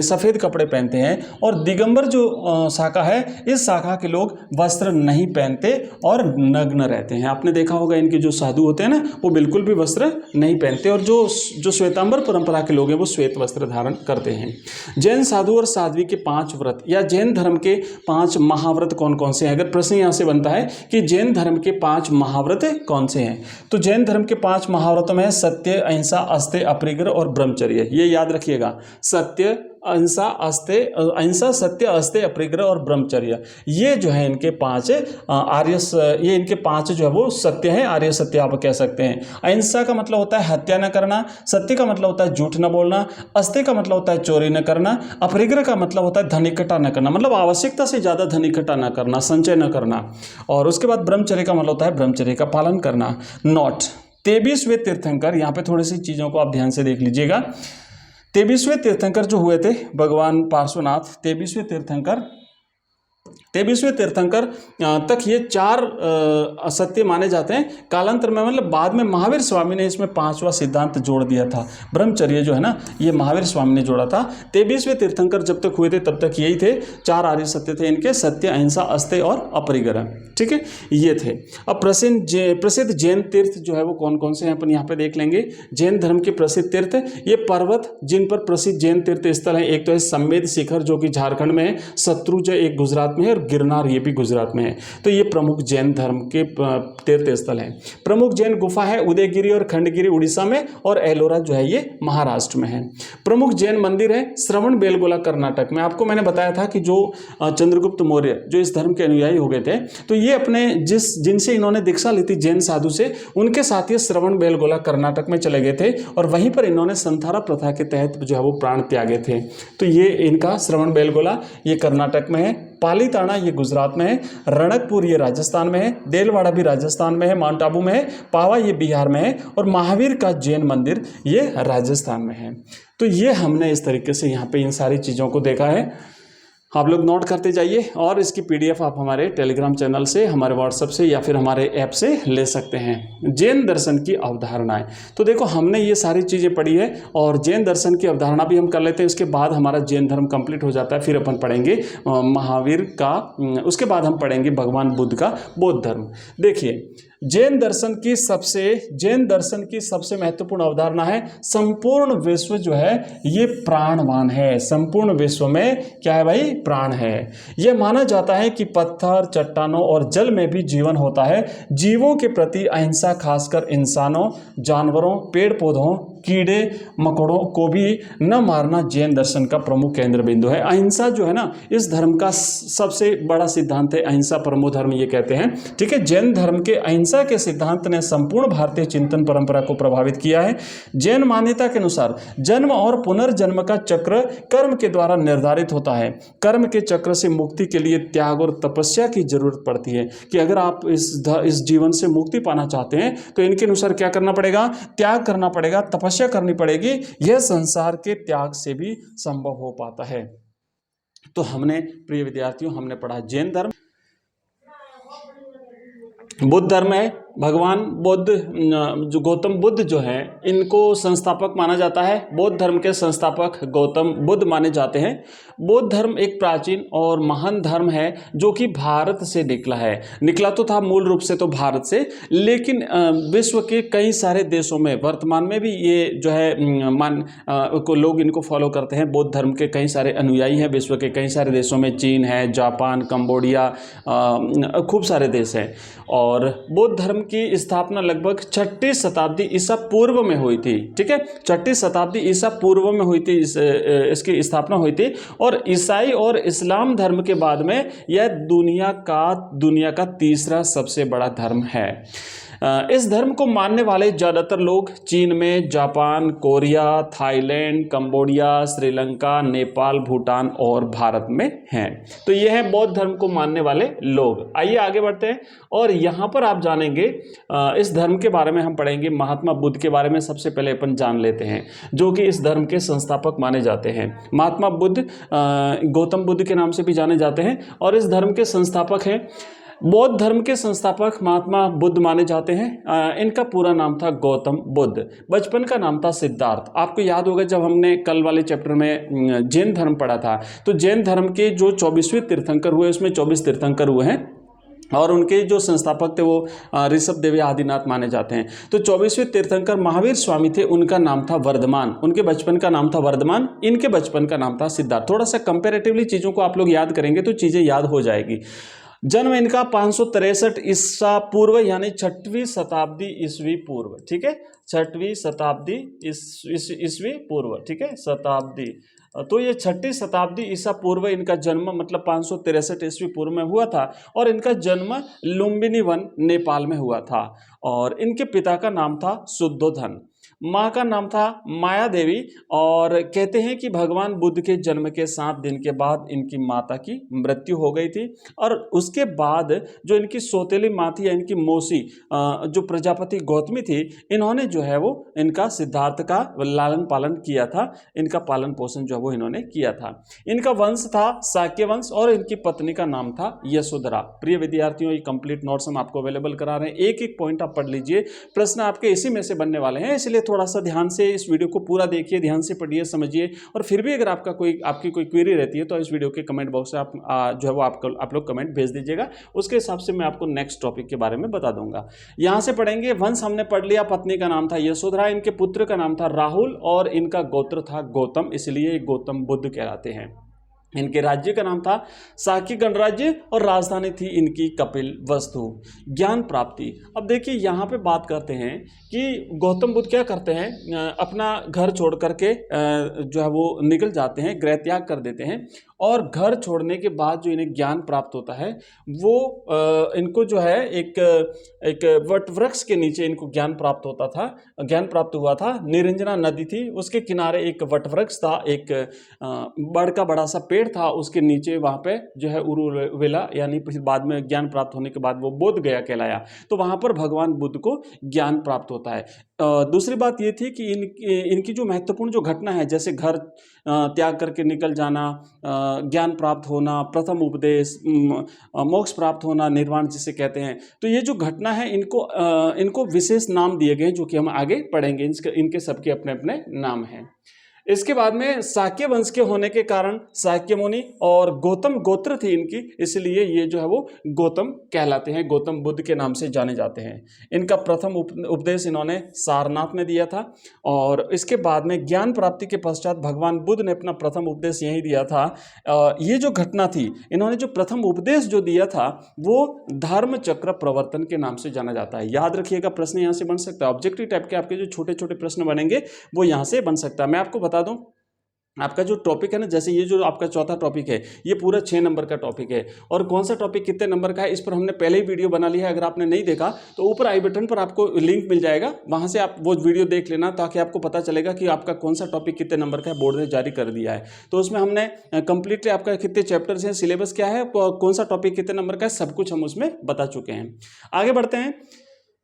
सफ़ेद कपड़े पहनते हैं। और दिगंबर जो शाखा है, इस शाखा के लोग वस्त्र नहीं पहनते और नग्न रहते हैं। आपने देखा होगा इनके जो साधु होते हैं ना, वो बिल्कुल भी वस्त्र नहीं पहनते, और जो श्वेतांबर परंपरा के लोग हैं वो श्वेत वस्त्र धारण करते हैं। जैन साधु और साध्वी के 5 व्रत या जैन धर्म के 5 महाव्रत कौन कौन से हैं? अगर प्रश्न यहाँ से बनता है कि जैन धर्म के 5 महाव्रत कौन से हैं, तो जैन धर्म के 5 महाव्रतों में है सत्य, अहिंसा, अस्तेय, अपरिग्रह और ब्रह्मचर्य। ये याद रखिएगा, सत्य, अहिंसा, सत्य, अस्तेय, अपरिग्रह और ब्रह्मचर्य। ये जो है इनके 5 ये इनके 5 जो है वो सत्य है, आर्य सत्य आप कह सकते हैं। अहिंसा का मतलब होता है हत्या न करना, सत्य का मतलब होता है झूठ न बोलना, अस्तेय का मतलब होता है चोरी न करना, अपरिग्रह का मतलब होता है धन इकट्ठा न करना, मतलब आवश्यकता से ज़्यादा धन इकट्ठा न करना, संचय न करना। और उसके बाद ब्रह्मचर्य का मतलब होता है ब्रह्मचर्य का पालन करना। 23वें तीर्थंकर, यहाँ पे थोड़ी सी चीज़ों को आप ध्यान से देख लीजिएगा। 23वें तीर्थंकर जो हुए थे भगवान पार्श्वनाथ, 23वें तीर्थंकर 23वें तीर्थंकर तक ये 4 सत्य माने जाते हैं। कालांतर में मतलब बाद में महावीर स्वामी ने इसमें 5वां सिद्धांत जोड़ दिया था। ब्रह्मचर्य जो है ना, ये महावीर स्वामी ने जोड़ा था। 23वें तीर्थंकर जब तक हुए थे तब तक यही थे, 4 आर्य सत्य थे इनके, सत्य, अहिंसा, अस्तेय और अपरिग्रह। ठीक है, ये थे। अब प्रसिद्ध जैन तीर्थ जो है वो कौन कौन से हैं अपन यहाँ पे देख लेंगे। जैन धर्म के प्रसिद्ध तीर्थ, ये पर्वत जिन पर प्रसिद्ध जैन तीर्थ स्थल हैं, एक तो है संमेद शिखर जो कि झारखंड में है, शत्रुंजय एक गुजरात में है, और गिरनार ये भी गुजरात में है। तो ये प्रमुख जैन धर्म के तीर्थ स्थल हैं। प्रमुख जैन गुफा है उदयगिरी और खंडगिरी उड़ीसा में, और एलोरा जो है ये महाराष्ट्र में है। प्रमुख जैन मंदिर है श्रवण बेलगोला कर्नाटक में। आपको मैंने बताया था कि जो चंद्रगुप्त मौर्य जो इस धर्म के अनुयायी हो गए थे, तो ये अपने जिनसे इन्होंने दीक्षा ली थी जैन साधु से, उनके साथ ये श्रवण बेलगोला कर्नाटक में चले गए थे, और वहीं पर इन्होंने संथारा प्रथा के तहत जो है वो प्राण त्यागे थे। तो ये इनका श्रवण बेलगोला ये कर्नाटक में है, पालीताना ये गुजरात में है, रणकपुर ये राजस्थान में है, देलवाड़ा भी राजस्थान में है, माउंट आबू में है, पावा ये बिहार में है, और महावीर का जैन मंदिर ये राजस्थान में है। तो ये हमने इस तरीके से यहाँ पे इन सारी चीज़ों को देखा है। आप लोग नोट करते जाइए, और इसकी PDF आप हमारे टेलीग्राम चैनल से, हमारे व्हाट्सएप से, या फिर हमारे ऐप से ले सकते हैं। जैन दर्शन की अवधारणाएं, तो देखो हमने ये सारी चीज़ें पढ़ी है, और जैन दर्शन की अवधारणा भी हम कर लेते हैं। उसके बाद हमारा जैन धर्म कंप्लीट हो जाता है। फिर अपन पढ़ेंगे महावीर का, उसके बाद हम पढ़ेंगे भगवान बुद्ध का बौद्ध धर्म। देखिए, जैन दर्शन की सबसे महत्वपूर्ण अवधारणा है संपूर्ण विश्व जो है ये प्राणवान है। संपूर्ण विश्व में क्या है भाई? प्राण है। यह माना जाता है कि पत्थर, चट्टानों और जल में भी जीवन होता है। जीवों के प्रति अहिंसा, खासकर इंसानों, जानवरों, पेड़ पौधों, कीड़े मकोड़ों को भी न मारना जैन दर्शन का प्रमुख केंद्र बिंदु है। अहिंसा जो है ना, इस धर्म का सबसे बड़ा सिद्धांत है। अहिंसा परमो धर्म ये कहते हैं। ठीक है, जैन धर्म के अहिंसा के सिद्धांत ने संपूर्ण भारतीय चिंतन परंपरा को प्रभावित किया है। जैन मान्यता के अनुसार जन्म और पुनर्जन्म का चक्र कर्म के द्वारा निर्धारित होता है। कर्म के चक्र से मुक्ति के लिए त्याग और तपस्या की जरूरत पड़ती है, कि अगर आप इस जीवन से मुक्ति पाना चाहते हैं तो इनके अनुसार क्या करना पड़ेगा? त्याग करना पड़ेगा, तपस्या करनी पड़ेगी। यह संसार के त्याग से भी संभव हो पाता है। तो हमने, प्रिय विद्यार्थियों, हमने पढ़ा जैन धर्म। बुद्ध धर्म है। भगवान बुद्ध, जो गौतम बुद्ध जो हैं, इनको संस्थापक माना जाता है। बौद्ध धर्म के संस्थापक गौतम बुद्ध माने जाते हैं। बौद्ध धर्म एक प्राचीन और महान धर्म है जो कि भारत से निकला तो था मूल रूप से तो भारत से, लेकिन विश्व के कई सारे देशों में वर्तमान में भी ये जो है लोग इनको फॉलो करते हैं। बौद्ध धर्म के कई सारे अनुयायी हैं विश्व के कई सारे देशों में। चीन है, जापान, कंबोडिया, खूब सारे देश हैं। और बौद्ध धर्म की स्थापना लगभग 6वीं शताब्दी ईसा पूर्व में हुई थी। ठीक है, 6वीं शताब्दी ईसा पूर्व में हुई थी, इसकी स्थापना हुई थी। और ईसाई और इस्लाम धर्म के बाद में यह दुनिया का तीसरा सबसे बड़ा धर्म है। इस धर्म को मानने वाले ज़्यादातर लोग चीन में, Japan, Korea, Thailand, Cambodia, Sri Lanka, Nepal, Bhutan और भारत में हैं। तो ये है बौद्ध धर्म को मानने वाले लोग। आइए आगे बढ़ते हैं, और यहाँ पर आप जानेंगे इस धर्म के बारे में हम पढ़ेंगे। महात्मा बुद्ध के बारे में सबसे पहले अपन जान लेते हैं, जो कि इस धर्म के संस्थापक माने जाते हैं। महात्मा बुद्ध गौतम बुद्ध के नाम से भी जाने जाते हैं, और इस धर्म के संस्थापक हैं। बौद्ध धर्म के संस्थापक महात्मा बुद्ध माने जाते हैं। इनका पूरा नाम था गौतम बुद्ध। बचपन का नाम था सिद्धार्थ। आपको याद होगा जब हमने कल वाले चैप्टर में जैन धर्म पढ़ा था, तो जैन धर्म के जो 24वें तीर्थंकर हुए उसमें 24 तीर्थंकर हुए हैं, और उनके जो संस्थापक थे वो ऋषभ देव आदिनाथ माने जाते हैं। तो 24वें तीर्थंकर महावीर स्वामी थे, उनका नाम था वर्धमान। उनके बचपन का नाम था वर्धमान, इनके बचपन का नाम था सिद्धार्थ। थोड़ा सा कंपेरेटिवली चीज़ों को आप लोग याद करेंगे तो चीज़ें याद हो जाएगी। जन्म इनका 563 ईसा पूर्व, यानी 6वीं शताब्दी ईस्वी पूर्व। ठीक है, 6वीं शताब्दी ईस्वी पूर्व। ठीक है, शताब्दी, तो ये 6वीं शताब्दी ईसा पूर्व इनका जन्म, मतलब 563 ईस्वी पूर्व में हुआ था। और इनका जन्म लुम्बिनी वन नेपाल में हुआ था। और इनके पिता का नाम था शुद्धोधन। माँ का नाम था माया देवी। और कहते हैं कि भगवान बुद्ध के जन्म के 7 दिन के बाद इनकी माता की मृत्यु हो गई थी। और उसके बाद जो इनकी सौतेली माँ थी या इनकी मौसी जो प्रजापति गौतमी थी, इन्होंने जो है वो इनका सिद्धार्थ का लालन पालन किया था, इनका पालन पोषण जो है वो इन्होंने किया था। इनका वंश था शाक्य वंश और इनकी पत्नी का नाम था यशोधरा। प्रिय विद्यार्थियों, ये कंप्लीट नोट्स हम आपको अवेलेबल करा रहे हैं, एक एक पॉइंट आप पढ़ लीजिए, प्रश्न आपके इसी में से बनने वाले हैं, इसलिए थोड़ा सा ध्यान से इस वीडियो को पूरा देखिए, ध्यान से पढ़िए, समझिए। और फिर भी अगर आपकी कोई क्वेरी रहती है तो इस वीडियो के कमेंट बॉक्स से आप जो है वो आप लोग कमेंट भेज दीजिएगा, उसके हिसाब से मैं आपको नेक्स्ट टॉपिक के बारे में बता दूंगा। यहां से पढ़ेंगे, वंश हमने पढ़ लिया, पत्नी का नाम था यशोधरा, इनके पुत्र का नाम था राहुल और इनका गोत्र था गौतम, इसलिए गौतम बुद्ध कहलाते हैं। इनके राज्य का नाम था शाक्य गणराज्य और राजधानी थी इनकी कपिल वस्तु। ज्ञान प्राप्ति, अब देखिए यहाँ पे बात करते हैं कि गौतम बुद्ध क्या करते हैं, अपना घर छोड़ करके जो है वो निकल जाते हैं, गृह त्याग कर देते हैं। और घर छोड़ने के बाद जो इन्हें ज्ञान प्राप्त होता है वो इनको जो है एक वट वृक्ष के नीचे इनको ज्ञान प्राप्त हुआ था। निरंजना नदी थी, उसके किनारे एक वट वृक्ष था, एक बड़ का बड़ा सा पेड़ था, उसके नीचे वहाँ पे जो है उरुवेला, यानी बाद में ज्ञान प्राप्त होने के बाद वो बोध गया कहलाया, तो वहाँ पर भगवान बुद्ध को ज्ञान प्राप्त होता है। दूसरी बात ये थी कि इनकी जो महत्वपूर्ण जो घटना है, जैसे घर त्याग करके निकल जाना, ज्ञान प्राप्त होना, प्रथम उपदेश, मोक्ष प्राप्त होना, निर्वाण जिसे कहते हैं, तो ये जो घटना है इनको विशेष नाम दिए गए जो कि हम आगे पढ़ेंगे, इनके सबके अपने अपने नाम हैं। इसके बाद में शाक्य वंश के होने के कारण शाक्य मुनि और गौतम गोत्र थी इनकी, इसलिए ये जो है वो गौतम कहलाते हैं, गौतम बुद्ध के नाम से जाने जाते हैं। इनका प्रथम उपदेश इन्होंने सारनाथ में दिया था और इसके बाद में ज्ञान प्राप्ति के पश्चात भगवान बुद्ध ने अपना प्रथम उपदेश यही दिया था। ये जो घटना थी, इन्होंने जो प्रथम उपदेश जो दिया था वो धर्म चक्र प्रवर्तन के नाम से जाना जाता है। याद रखिएगा, प्रश्न यहाँ से बन सकता है, ऑब्जेक्टिव टाइप के आपके जो छोटे छोटे प्रश्न बनेंगे वो यहाँ से बन सकता है। मैं आपको बता दूं, आपका जो टॉपिक है ना, जैसे ये जो आपका चौथा टॉपिक है, ये पूरा 6 नंबर का टॉपिक है। और कौन सा टॉपिक कितने नंबर का है, इस पर हमने पहले ही वीडियो बना लिया है, अगर आपने नहीं देखा तो ऊपर आई बटन पर आपको लिंक मिल जाएगा, वहां से आप वो वीडियो देख लेना, ताकि आपको पता चलेगा कि आपका कौन सा टॉपिक कितने नंबर का है, बोर्ड ने जारी कर दिया है। तो उसमें हमने कंप्लीटली आपका कितने चैप्टर्स हैं, सिलेबस क्या है, कौन सा टॉपिक कितने नंबर का है, सब कुछ हम उसमें बता चुके हैं। आगे बढ़ते हैं,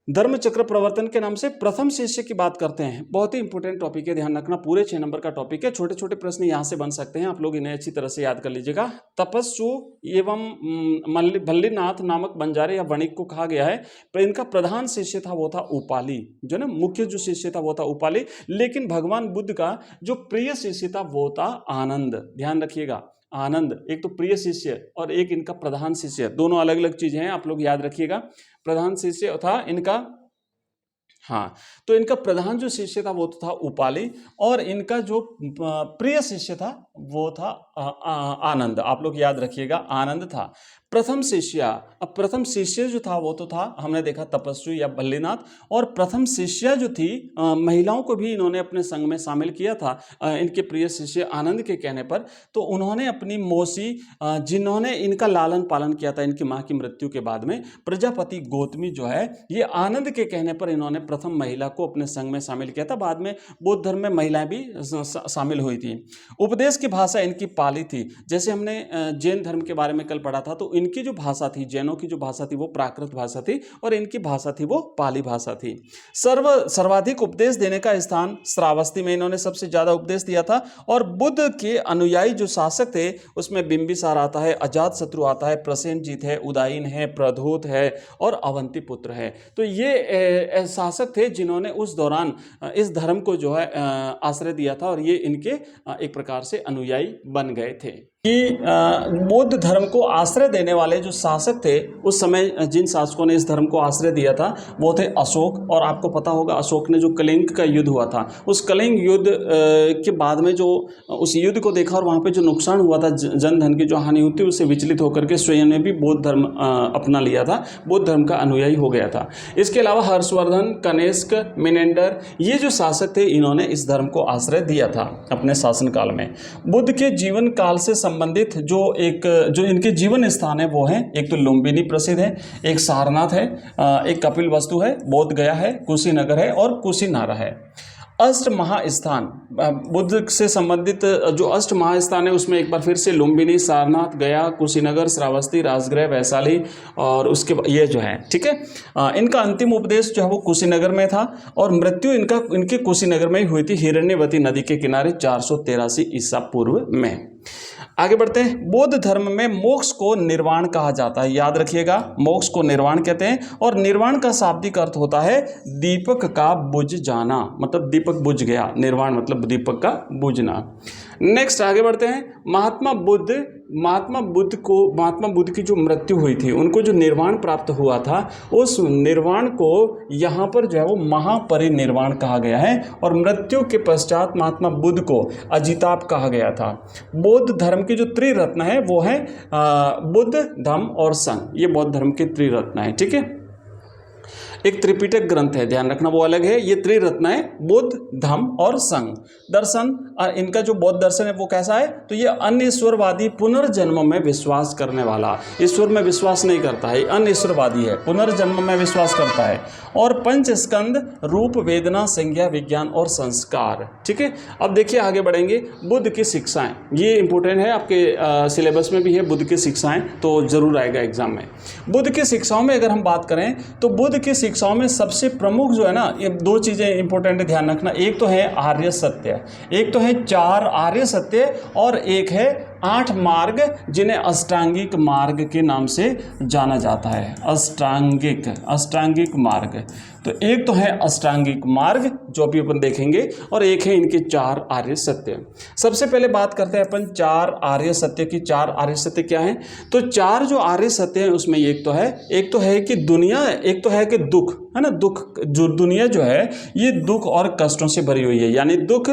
धर्म चक्र प्रवर्तन के नाम से प्रथम शिष्य की बात करते हैं। बहुत ही इंपॉर्टेंट टॉपिक है, ध्यान रखना, पूरे 6 नंबर का टॉपिक है। छोटे छोटे प्रश्न यहाँ से बन सकते हैं, आप लोग इन्हें अच्छी तरह से याद कर लीजिएगा। तपस्सु एवं भल्लीनाथ नामक बंजारे या वणिक को कहा गया है, पर इनका प्रधान शिष्य था वो था उपाली, जो ना मुख्य जो शिष्य था वो था उपाली। लेकिन भगवान बुद्ध का जो प्रिय शिष्य था वो था आनंद। ध्यान रखिएगा, आनंद एक तो प्रिय शिष्य और एक इनका प्रधान शिष्य, दोनों अलग अलग चीजें हैं, आप लोग याद रखिएगा। प्रधान शिष्य था इनका, हाँ, तो इनका प्रधान जो शिष्य था वो था उपाली और इनका जो प्रिय शिष्य था वो था आनंद। आप लोग याद रखिएगा, आनंद था प्रथम शिष्य। अब प्रथम शिष्य जो था वो तो था, हमने देखा तपस्वी या भल्लीनाथ, और प्रथम शिष्या जो थी महिलाओं को भी इन्होंने अपने संग में शामिल किया था इनके प्रिय शिष्य आनंद के कहने पर। तो उन्होंने अपनी मौसी जिन्होंने इनका लालन पालन किया था इनकी माँ की मृत्यु के बाद में, प्रजापति गौतमी जो है, ये आनंद के कहने पर इन्होंने प्रथम महिला को अपने संग में शामिल किया था। बाद में बौद्ध धर्म में महिलाएं भी शामिल हुई थी। उपदेश की भाषा इनकी पाली थी। जैसे हमने जैन धर्म के बारे में कल पढ़ा था, तो इनकी जो भाषा थी, जैनों की जो भाषा थी वो प्राकृत भाषा थी और इनकी भाषा थी वो पाली भाषा थी। सर्वाधिक उपदेश देने का स्थान श्रावस्ती में इन्होंने सबसे ज्यादा उपदेश दिया था। और बुद्ध के अनुयायी जो शासक थे उसमें बिंबिसार आता है, अजातशत्रु आता है, प्रसेनजीत है, उदायीन है, प्रधोत है और अवंती पुत्र है। तो ये शासक थे जिन्होंने उस दौरान इस धर्म को जो है आश्रय दिया था और ये इनके एक प्रकार से अनुयायी बन गए थे। कि बौद्ध धर्म को आश्रय देने वाले जो शासक थे उस समय, जिन शासकों ने इस धर्म को आश्रय दिया था वो थे अशोक। और आपको पता होगा अशोक ने जो कलिंग का युद्ध हुआ था, उस कलिंग युद्ध के बाद में जो उस युद्ध को देखा और वहाँ पे जो नुकसान हुआ था, जन धन की जो हानि हुई थी, उससे विचलित होकर के स्वयं ने भी बौद्ध धर्म अपना लिया था, बौद्ध धर्म का अनुयायी हो गया था। इसके अलावा हर्षवर्धन, कनिष्क, मिनेंडर, ये जो शासक थे इन्होंने इस धर्म को आश्रय दिया था अपने शासनकाल में। बुद्ध के जीवन काल से संबंधित जो इनके जीवन स्थान है वो है, एक तो लुम्बिनी प्रसिद्ध है, एक सारनाथ है, एक कपिल वस्तु है, बोध गया है, कुशीनगर है और कुशीनारा है। अष्ट महास्थान, बुद्ध से संबंधित जो अष्ट महास्थान है उसमें एक बार फिर से लुम्बिनी, सारनाथ, गया, कुशीनगर, श्रावस्ती, राजगृह, वैशाली और उसके ये जो है, ठीक है। इनका अंतिम उपदेश जो है वो कुशीनगर में था और मृत्यु इनके कुशीनगर में ही हुई थी, हिरण्यवती नदी के किनारे 483 ईसा पूर्व में। आगे बढ़ते हैं। बौद्ध धर्म में मोक्ष को निर्वाण कहा जाता है, याद रखिएगा, मोक्ष को निर्वाण कहते हैं और निर्वाण का शाब्दिक अर्थ होता है दीपक का बुझ जाना, मतलब दीपक बुझ गया, निर्वाण मतलब दीपक का बुझना। नेक्स्ट आगे बढ़ते हैं। महात्मा बुद्ध की जो मृत्यु हुई थी, उनको जो निर्वाण प्राप्त हुआ था, उस निर्वाण को यहाँ पर जो है वो महापरिनिर्वाण कहा गया है और मृत्यु के पश्चात महात्मा बुद्ध को अजिताप कहा गया था। बौद्ध धर्म के जो त्रिरत्न है वो है बुद्ध, धम्म और संघ, ये बौद्ध धर्म के त्रिरत्न है, ठीक है। एक त्रिपिटक ग्रंथ है, ध्यान रखना वो अलग है, ये त्रिरत्न है बुद्ध, धम्म और संघ। दर्शन, इनका जो बौद्ध दर्शन है वो कैसा है, तो ये अनिश्वरवादी, पुनर्जन्म में विश्वास करने वाला, ईश्वर में विश्वास नहीं करता है, अनिश्वरवादी है, पुनर्जन्म में विश्वास करता है। और पंच स्कंद, रूप, वेदना, संज्ञा, विज्ञान और संस्कार, ठीक है। अब देखिए आगे बढ़ेंगे। बुद्ध की शिक्षाएं, ये इंपॉर्टेंट है, आपके सिलेबस में भी है बुद्ध की शिक्षाएं, तो जरूर आएगा एग्जाम में। बुद्ध की शिक्षाओं में अगर हम बात करें तो बुद्ध की शिक्षाओं में सबसे प्रमुख जो है ना, ये दो चीज़ें इंपॉर्टेंट है, ध्यान रखना। एक तो है आर्य सत्य, एक तो है 4 आर्य सत्य और एक है 8 मार्ग, जिन्हें अष्टांगिक मार्ग के नाम से जाना जाता है। अष्टांगिक मार्ग, तो एक तो है अष्टांगिक मार्ग जो अभी अपन देखेंगे और एक है इनके 4 आर्य सत्य। सबसे पहले बात करते हैं अपन 4 आर्य सत्य की। 4 आर्य सत्य क्या है, तो 4 जो आर्य सत्य हैं उसमें एक तो है कि दुनिया, एक तो है कि दुख है ना, दुख, जो दुनिया जो है ये दुख और कष्टों से भरी हुई है, यानी दुख।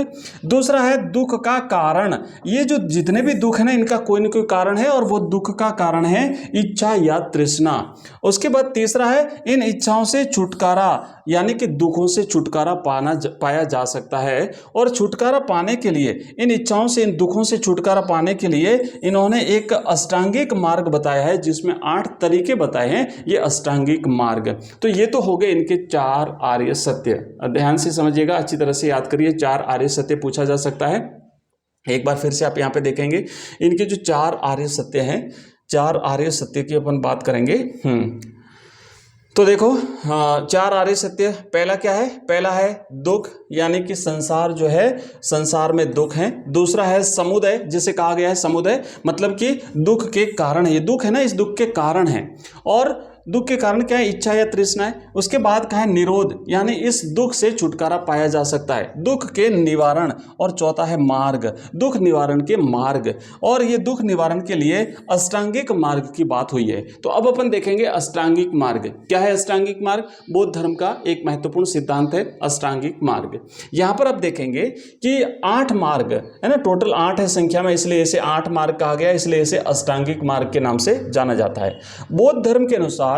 दूसरा है दुख का कारण, ये जो जितने भी दुख है ना, इनका कोई न कोई कारण है और वो दुख का कारण है इच्छा या तृष्णा। उसके बाद तीसरा है इन इच्छाओं से छुटकारा, यानी कि दुखों से छुटकारा पाया जा सकता है। और छुटकारा पाने के लिए, इन इच्छाओं से, इन दुखों से छुटकारा पाने के लिए इन्होंने एक अष्टांगिक मार्ग बताया है, जिसमें 8 तरीके बताए हैं, ये अष्टांगिक मार्ग। तो ये तो हो गए इनके 4 आर्य सत्य। ध्यान से समझिएगा, अच्छी तरह से याद करिए, 4 आर्य सत्य पूछा जा सकता है। एक बार फिर से आप यहाँ पे देखेंगे, इनके जो 4 आर्य सत्य हैं, 4 आर्य सत्य की अपन बात करेंगे। तो देखो, 4 आर्य सत्य, पहला क्या है, पहला है दुख, यानी कि संसार जो है, संसार में दुख है। दूसरा है समुदय, जिसे कहा गया है समुदय, मतलब कि दुख के कारण है, ये दुख है ना, इस दुख के कारण है। और दुख के कारण क्या है, इच्छा या तृष्णा है। उसके बाद कहा है निरोध, यानी इस दुख से छुटकारा पाया जा सकता है, दुख के निवारण। और चौथा है मार्ग, दुख निवारण के मार्ग। और ये दुख निवारण के लिए अष्टांगिक मार्ग की बात हुई है। तो अब अपन देखेंगे अष्टांगिक मार्ग क्या है। अष्टांगिक मार्ग बौद्ध धर्म का एक महत्वपूर्ण सिद्धांत है, अष्टांगिक मार्ग। यहां पर आप देखेंगे कि 8 मार्ग है ना, टोटल 8 है संख्या में, इसलिए इसे 8 मार्ग कहा गया, इसलिए इसे अष्टांगिक मार्ग के नाम से जाना जाता है। बौद्ध धर्म के अनुसार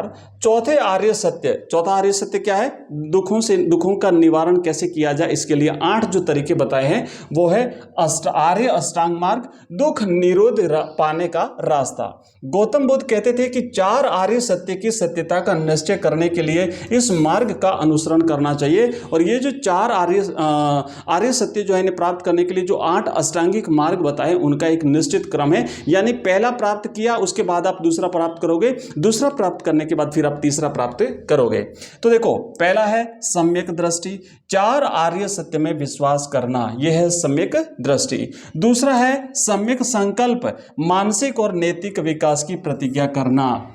चौथा आर्य सत्य क्या है, दुखों का निवारण कैसे किया जाए, इसके लिए 8 जो तरीके बताए हैं वो है आर्य अष्टांग मार्ग, दुख निरोध पाने का रास्ता। गौतम बुद्ध कहते थे कि 4 आर्य सत्य की सत्यता का निश्चय करने के लिए इस मार्ग का अनुसरण करना चाहिए। और ये जो 4 आर्य सत्य जो है इन्हें प्राप्त करने के लिए जो 8 अष्टांगिक मार्ग बताए, उनका एक निश्चित क्रम है, यानी पहला प्राप्त किया उसके बाद आप दूसरा प्राप्त करोगे, दूसरा प्राप्त करने के बाद फिर आप तीसरा प्राप्त करोगे। तो देखो, पहला है सम्यक दृष्टि, 4 आर्य सत्य में विश्वास करना, यह है सम्यक दृष्टि। दूसरा है सम्यक संकल्प, मानसिक और नैतिक विकास की प्रतिज्ञा करना।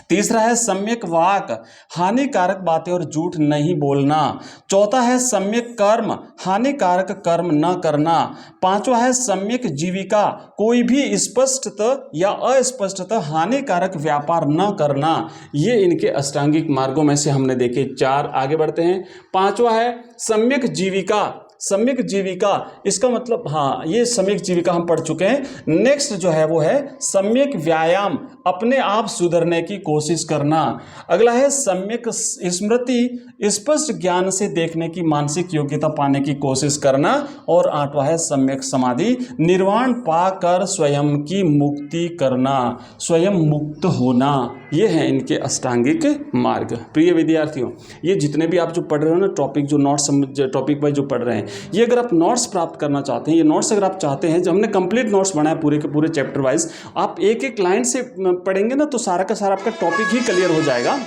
तीसरा है सम्यक वाक, हानिकारक बातें और झूठ नहीं बोलना। चौथा है सम्यक कर्म, हानिकारक कर्म न करना। पांचवा है सम्यक जीविका, कोई भी स्पष्टतः या अस्पष्टतः हानिकारक व्यापार न करना। ये इनके अष्टांगिक मार्गों में से हमने देखे 4। आगे बढ़ते हैं। पांचवा है सम्यक जीविका, सम्यक जीविका, इसका मतलब हाँ ये सम्यक जीविका हम पढ़ चुके हैं। नेक्स्ट जो है वो है सम्यक व्यायाम, अपने आप सुधरने की कोशिश करना। अगला है सम्यक स्मृति, स्पष्ट ज्ञान से देखने की मानसिक योग्यता पाने की कोशिश करना। और 8वां है सम्यक समाधि, निर्वाण पाकर स्वयं की मुक्ति करना, स्वयं मुक्त होना। ये है इनके अष्टांगिक मार्ग। प्रिय विद्यार्थियों, ये जितने भी आप जो पढ़ रहे हो ना टॉपिक, जो नोट्स टॉपिक वाइज जो पढ़ रहे हैं, ये अगर आप नोट्स प्राप्त करना चाहते हैं, ये नोट्स अगर आप चाहते हैं, जो हमने कंप्लीट नोट्स बनाए पूरे के पूरे चैप्टर वाइज, आप एक एक लाइन से पढ़ेंगे ना तो सारा का सारा आपका टॉपिक ही क्लियर हो जाएगा।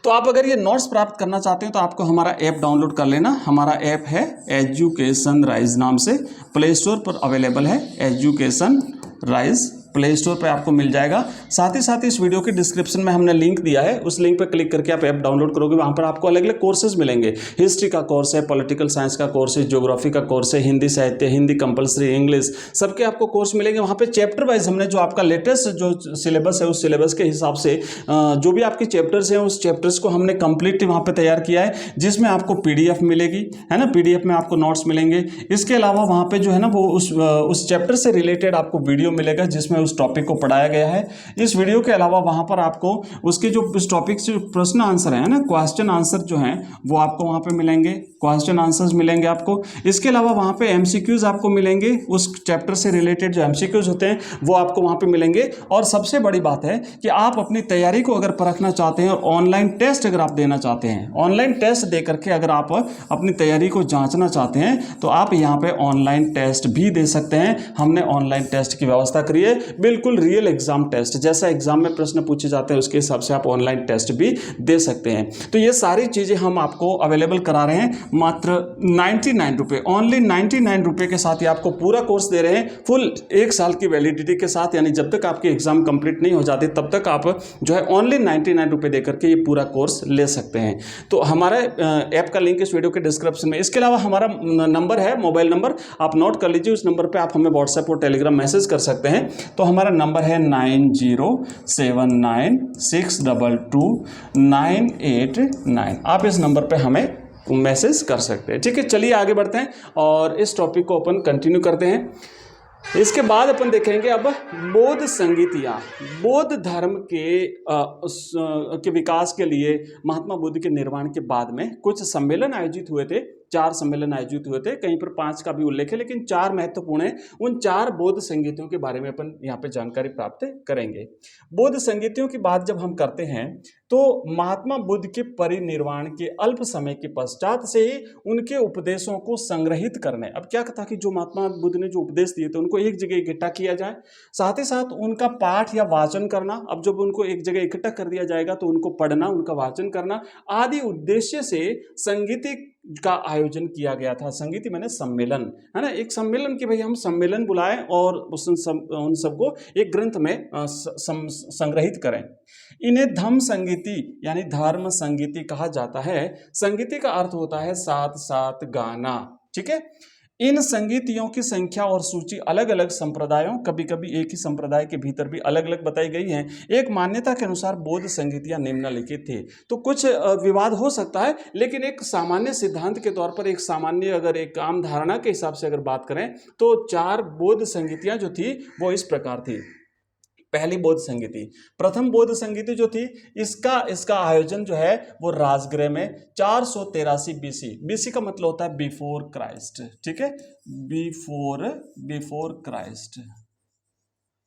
तो आप अगर ये नोट्स प्राप्त करना चाहते हैं तो आपको हमारा ऐप डाउनलोड कर लेना। हमारा ऐप है एजुकेशन राइज नाम से, प्ले स्टोर पर अवेलेबल है। एजुकेशन राइज प्ले स्टोर पर आपको मिल जाएगा। साथ ही इस वीडियो के डिस्क्रिप्शन में हमने लिंक दिया है, उस लिंक पर क्लिक करके आप ऐप डाउनलोड करोगे। वहाँ पर आपको अलग अलग कोर्सेज मिलेंगे। हिस्ट्री का कोर्स है, पॉलिटिकल साइंस का कोर्स है, ज्योग्राफी का कोर्स है, हिंदी साहित्य, हिंदी कंपलसरी, इंग्लिश, सबके आपको कोर्स मिलेंगे। वहाँ पे चैप्टर वाइज हमने जो आपका लेटेस्ट जो सिलेबस है उस सिलेबस के हिसाब से जो भी आपके चैप्टर्स हैं उस चैप्टर्स को हमने कंप्लीट वहाँ पे तैयार किया है, जिसमें आपको PDF मिलेगी, है ना, PDF में आपको नोट्स मिलेंगे। इसके अलावा वहाँ पे जो है ना वो उस चैप्टर से रिलेटेड आपको वीडियो मिलेगा जिसमें उस टॉपिक को पढ़ाया गया है। इस वीडियो के अलावा वहाँ पर आपको उसके जो इस टॉपिक से प्रश्न आंसर है ना, क्वेश्चन आंसर जो हैं वो आपको वहाँ पे मिलेंगे, क्वेश्चन आंसर्स मिलेंगे आपको। इसके अलावा वहाँ पे MCQs आपको मिलेंगे, उस चैप्टर से रिलेटेड जो MCQs होते हैं वो आपको वहाँ पे मिलेंगे। और सबसे बड़ी बात है कि आप अपनी तैयारी को अगर परखना चाहते हैं और ऑनलाइन टेस्ट अगर आप देना चाहते हैं, ऑनलाइन टेस्ट दे करके अगर आप अपनी तैयारी को जांचना चाहते हैं तो आप यहाँ पे ऑनलाइन टेस्ट भी दे सकते हैं। हमने ऑनलाइन टेस्ट की व्यवस्था करी है, बिल्कुल रियल एग्जाम टेस्ट, जैसा एग्जाम में प्रश्न पूछे जाते हैं उसके हिसाब से आप ऑनलाइन टेस्ट भी दे सकते हैं। तो ये सारी चीज़ें हम आपको अवेलेबल करा रहे हैं मात्र 99 रुपये, ओनली 99 रुपये के साथ ही आपको पूरा कोर्स दे रहे हैं, फुल 1 साल की वैलिडिटी के साथ। यानी जब तक आपकी एग्जाम कंप्लीट नहीं हो जाती तब तक आप जो है ओनली 99 रुपये दे करके ये पूरा कोर्स ले सकते हैं। तो हमारा ऐप का लिंक इस वीडियो के डिस्क्रिप्शन में। इसके अलावा हमारा नंबर है, मोबाइल नंबर, आप नोट कर लीजिए। उस नंबर पर आप हमें व्हाट्सएप और टेलीग्राम मैसेज कर सकते हैं। तो हमारा नंबर है 9079622989। आप इस नंबर पे हमें मैसेज कर सकते हैं। ठीक है, चलिए आगे बढ़ते हैं और इस टॉपिक को अपन कंटिन्यू करते हैं। इसके बाद अपन देखेंगे अब बौद्ध संगीतियाँ। बौद्ध धर्म के विकास के लिए महात्मा बुद्ध के निर्माण के बाद में कुछ सम्मेलन आयोजित हुए थे, 4 सम्मेलन आयोजित हुए थे, कहीं पर 5 का भी उल्लेख है, लेकिन 4 महत्वपूर्ण है। उन 4 बौद्ध संगीतियों के बारे में अपन यहाँ पे जानकारी प्राप्त करेंगे। बौद्ध संगीतियों की बात जब हम करते हैं तो महात्मा बुद्ध के परिनिर्वाण के अल्प समय के पश्चात से ही उनके उपदेशों को संग्रहित करने, अब क्या था कि जो महात्मा बुद्ध ने जो उपदेश दिए थे उनको एक जगह इकट्ठा किया जाए, साथ ही साथ उनका पाठ या वाचन करना। अब जब उनको एक जगह इकट्ठा कर दिया जाएगा तो उनको पढ़ना, उनका वाचन करना आदि उद्देश्य से संगीति का आयोजन किया गया था। संगीति माने सम्मेलन, है ना, एक सम्मेलन कि भाई हम सम्मेलन बुलाएं और उन सबको एक ग्रंथ में संग्रहित करें। इन्हें धम्म संगीति यानी धर्म संगीति कहा जाता है। संगीति का अर्थ होता है साथ साथ गाना। ठीक है, इन संगीतियों की संख्या और सूची अलग अलग संप्रदायों, कभी कभी एक ही संप्रदाय के भीतर भी अलग अलग बताई गई हैं। एक मान्यता के अनुसार बौद्ध संगीतियां निम्नलिखित थी। तो कुछ विवाद हो सकता है, लेकिन एक सामान्य सिद्धांत के तौर पर, एक सामान्य अगर एक आम धारणा के हिसाब से अगर बात करें तो 4 बौद्ध संगीतियां जो थी वो इस प्रकार थी। पहली बौद्ध संगीति, प्रथम बौद्ध संगीति जो थी इसका आयोजन जो है वो राजगृह में 483 BC का मतलब होता है बिफोर क्राइस्ट। ठीक है,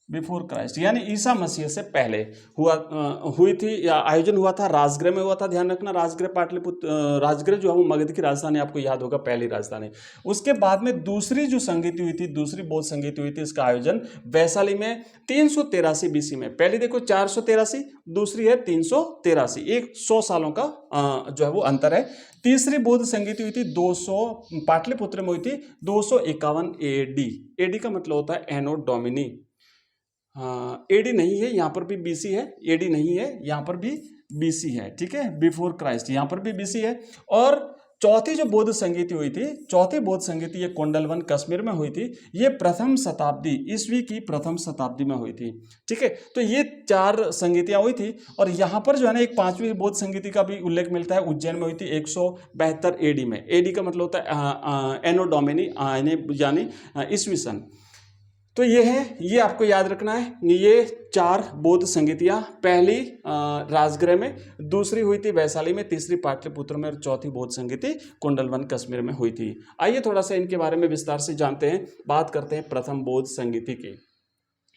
बिफोर क्राइस्ट यानी ईसा मसीह से पहले हुई थी, या आयोजन हुआ था, राजगृह में हुआ था। ध्यान रखना, राजगृह पाटलिपुत्र, राजगृह जो है वो मगध की राजधानी, आपको याद होगा, पहली राजधानी। उसके बाद में दूसरी जो संगीति हुई थी, दूसरी बौद्ध संगीति हुई थी, इसका आयोजन वैशाली में 383 BC में। पहली देखो 483, दूसरी है 383, एक 100 सालों का जो है वो अंतर है। तीसरी बौद्ध संगीति हुई थी 200 पाटलिपुत्र में हुई थी 251 AD का मतलब होता है एनो डोमिनी। AD नहीं है, यहाँ पर भी BC है, AD नहीं है, यहाँ पर भी BC है। ठीक है, बिफोर क्राइस्ट यहाँ पर भी BC है। और चौथी जो बौद्ध संगीति हुई थी, चौथी बौद्ध संगीति ये कोंडलवन कश्मीर में हुई थी। ये प्रथम शताब्दी ईस्वी की प्रथम शताब्दी में हुई थी। ठीक है, तो ये 4 संगीतियां हुई थी। और यहाँ पर जो है ना एक 5वीं बौद्ध संगीति का भी उल्लेख मिलता है, उज्जैन में हुई थी 172 एडी में। एडी का मतलब होता है एनो डोमिनी, यानी ईस्वी सन। तो ये है, ये आपको याद रखना है। ये 4 बौद्ध संगीतियाँ, पहली राजगृह में, दूसरी हुई थी वैशाली में, तीसरी पाटलिपुत्र में, और चौथी बौद्ध संगीति कुंडलवन कश्मीर में हुई थी। आइए थोड़ा सा इनके बारे में विस्तार से जानते हैं, बात करते हैं प्रथम बौद्ध संगीति की।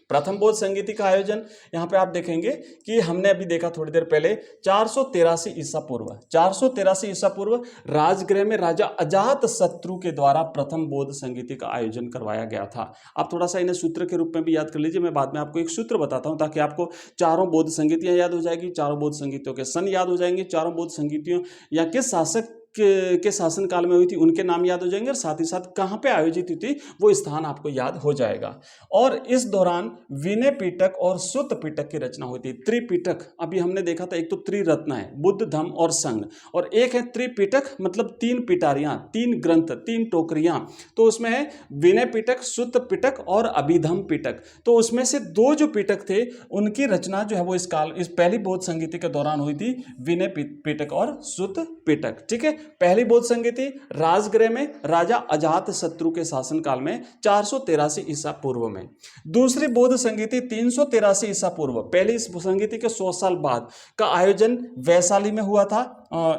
प्रथम बौद्ध संगीति का आयोजन यहाँ पे आप देखेंगे कि हमने अभी देखा थोड़ी देर पहले 483 ईसा पूर्व, 483 ईसा पूर्व राजगृह में राजा अजात शत्रु के द्वारा प्रथम बौद्ध संगीति का आयोजन करवाया गया था। आप थोड़ा सा इन्हें सूत्र के रूप में भी याद कर लीजिए, मैं बाद में आपको एक सूत्र बताता हूँ ताकि आपको चारों बौद्ध संगीतियाँ याद हो जाएगी, चारों बौद्ध संगीतियों के सन याद हो जाएंगे, चारों बौद्ध संगीतियों या किस शासक के शासन काल में हुई थी उनके नाम याद हो जाएंगे, और साथ ही साथ कहाँ पे आयोजित हुई थी वो स्थान आपको याद हो जाएगा। और इस दौरान विनय पिटक और सुत्त पिटक की रचना हुई थी। त्रिपिटक अभी हमने देखा था, एक तो त्रिरत्न है बुद्ध धम्म और संघ, और एक है त्रिपिटक मतलब 3 पिटारियां, 3 ग्रंथ, 3 टोकरियां। तो उसमें है विनय पिटक, सुत्त पिटक और अभिधम्म पिटक। तो उसमें से 2 जो पिटक थे उनकी रचना जो है वो इस पहली बौद्ध संगीति के दौरान हुई थी, विनय पिटक और सुत्त पिटक। ठीक है, पहली बौद्ध संगीति राजगृह में राजा अजात शत्रु के शासन काल में 483 ईसा पूर्व में। दूसरी बौद्ध संगीति 383 ईसा पूर्व, पहली इस संगीति के 100 साल बाद का आयोजन वैशाली में हुआ था।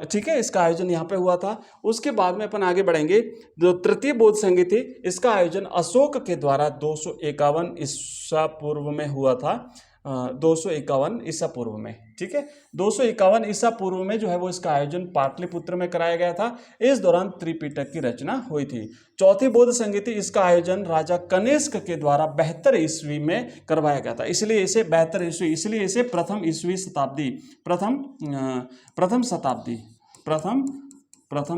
ठीक है, इसका आयोजन यहाँ पे हुआ था। उसके बाद में अपन आगे बढ़ेंगे। जो तृतीय बौद्ध संगीति, इसका आयोजन अशोक के द्वारा 251 ईसा पूर्व में हुआ था, 251 ईसा पूर्व में। ठीक है, 251 ईसा पूर्व में जो है वो इसका आयोजन पाटलिपुत्र में कराया गया था। इस दौरान त्रिपिटक की रचना हुई थी। चौथी बौद्ध संगीति, इसका आयोजन राजा कनिष्क के द्वारा 72 ईस्वी में करवाया गया था, इसलिए इसे 72 ईस्वी, इसलिए इसे प्रथम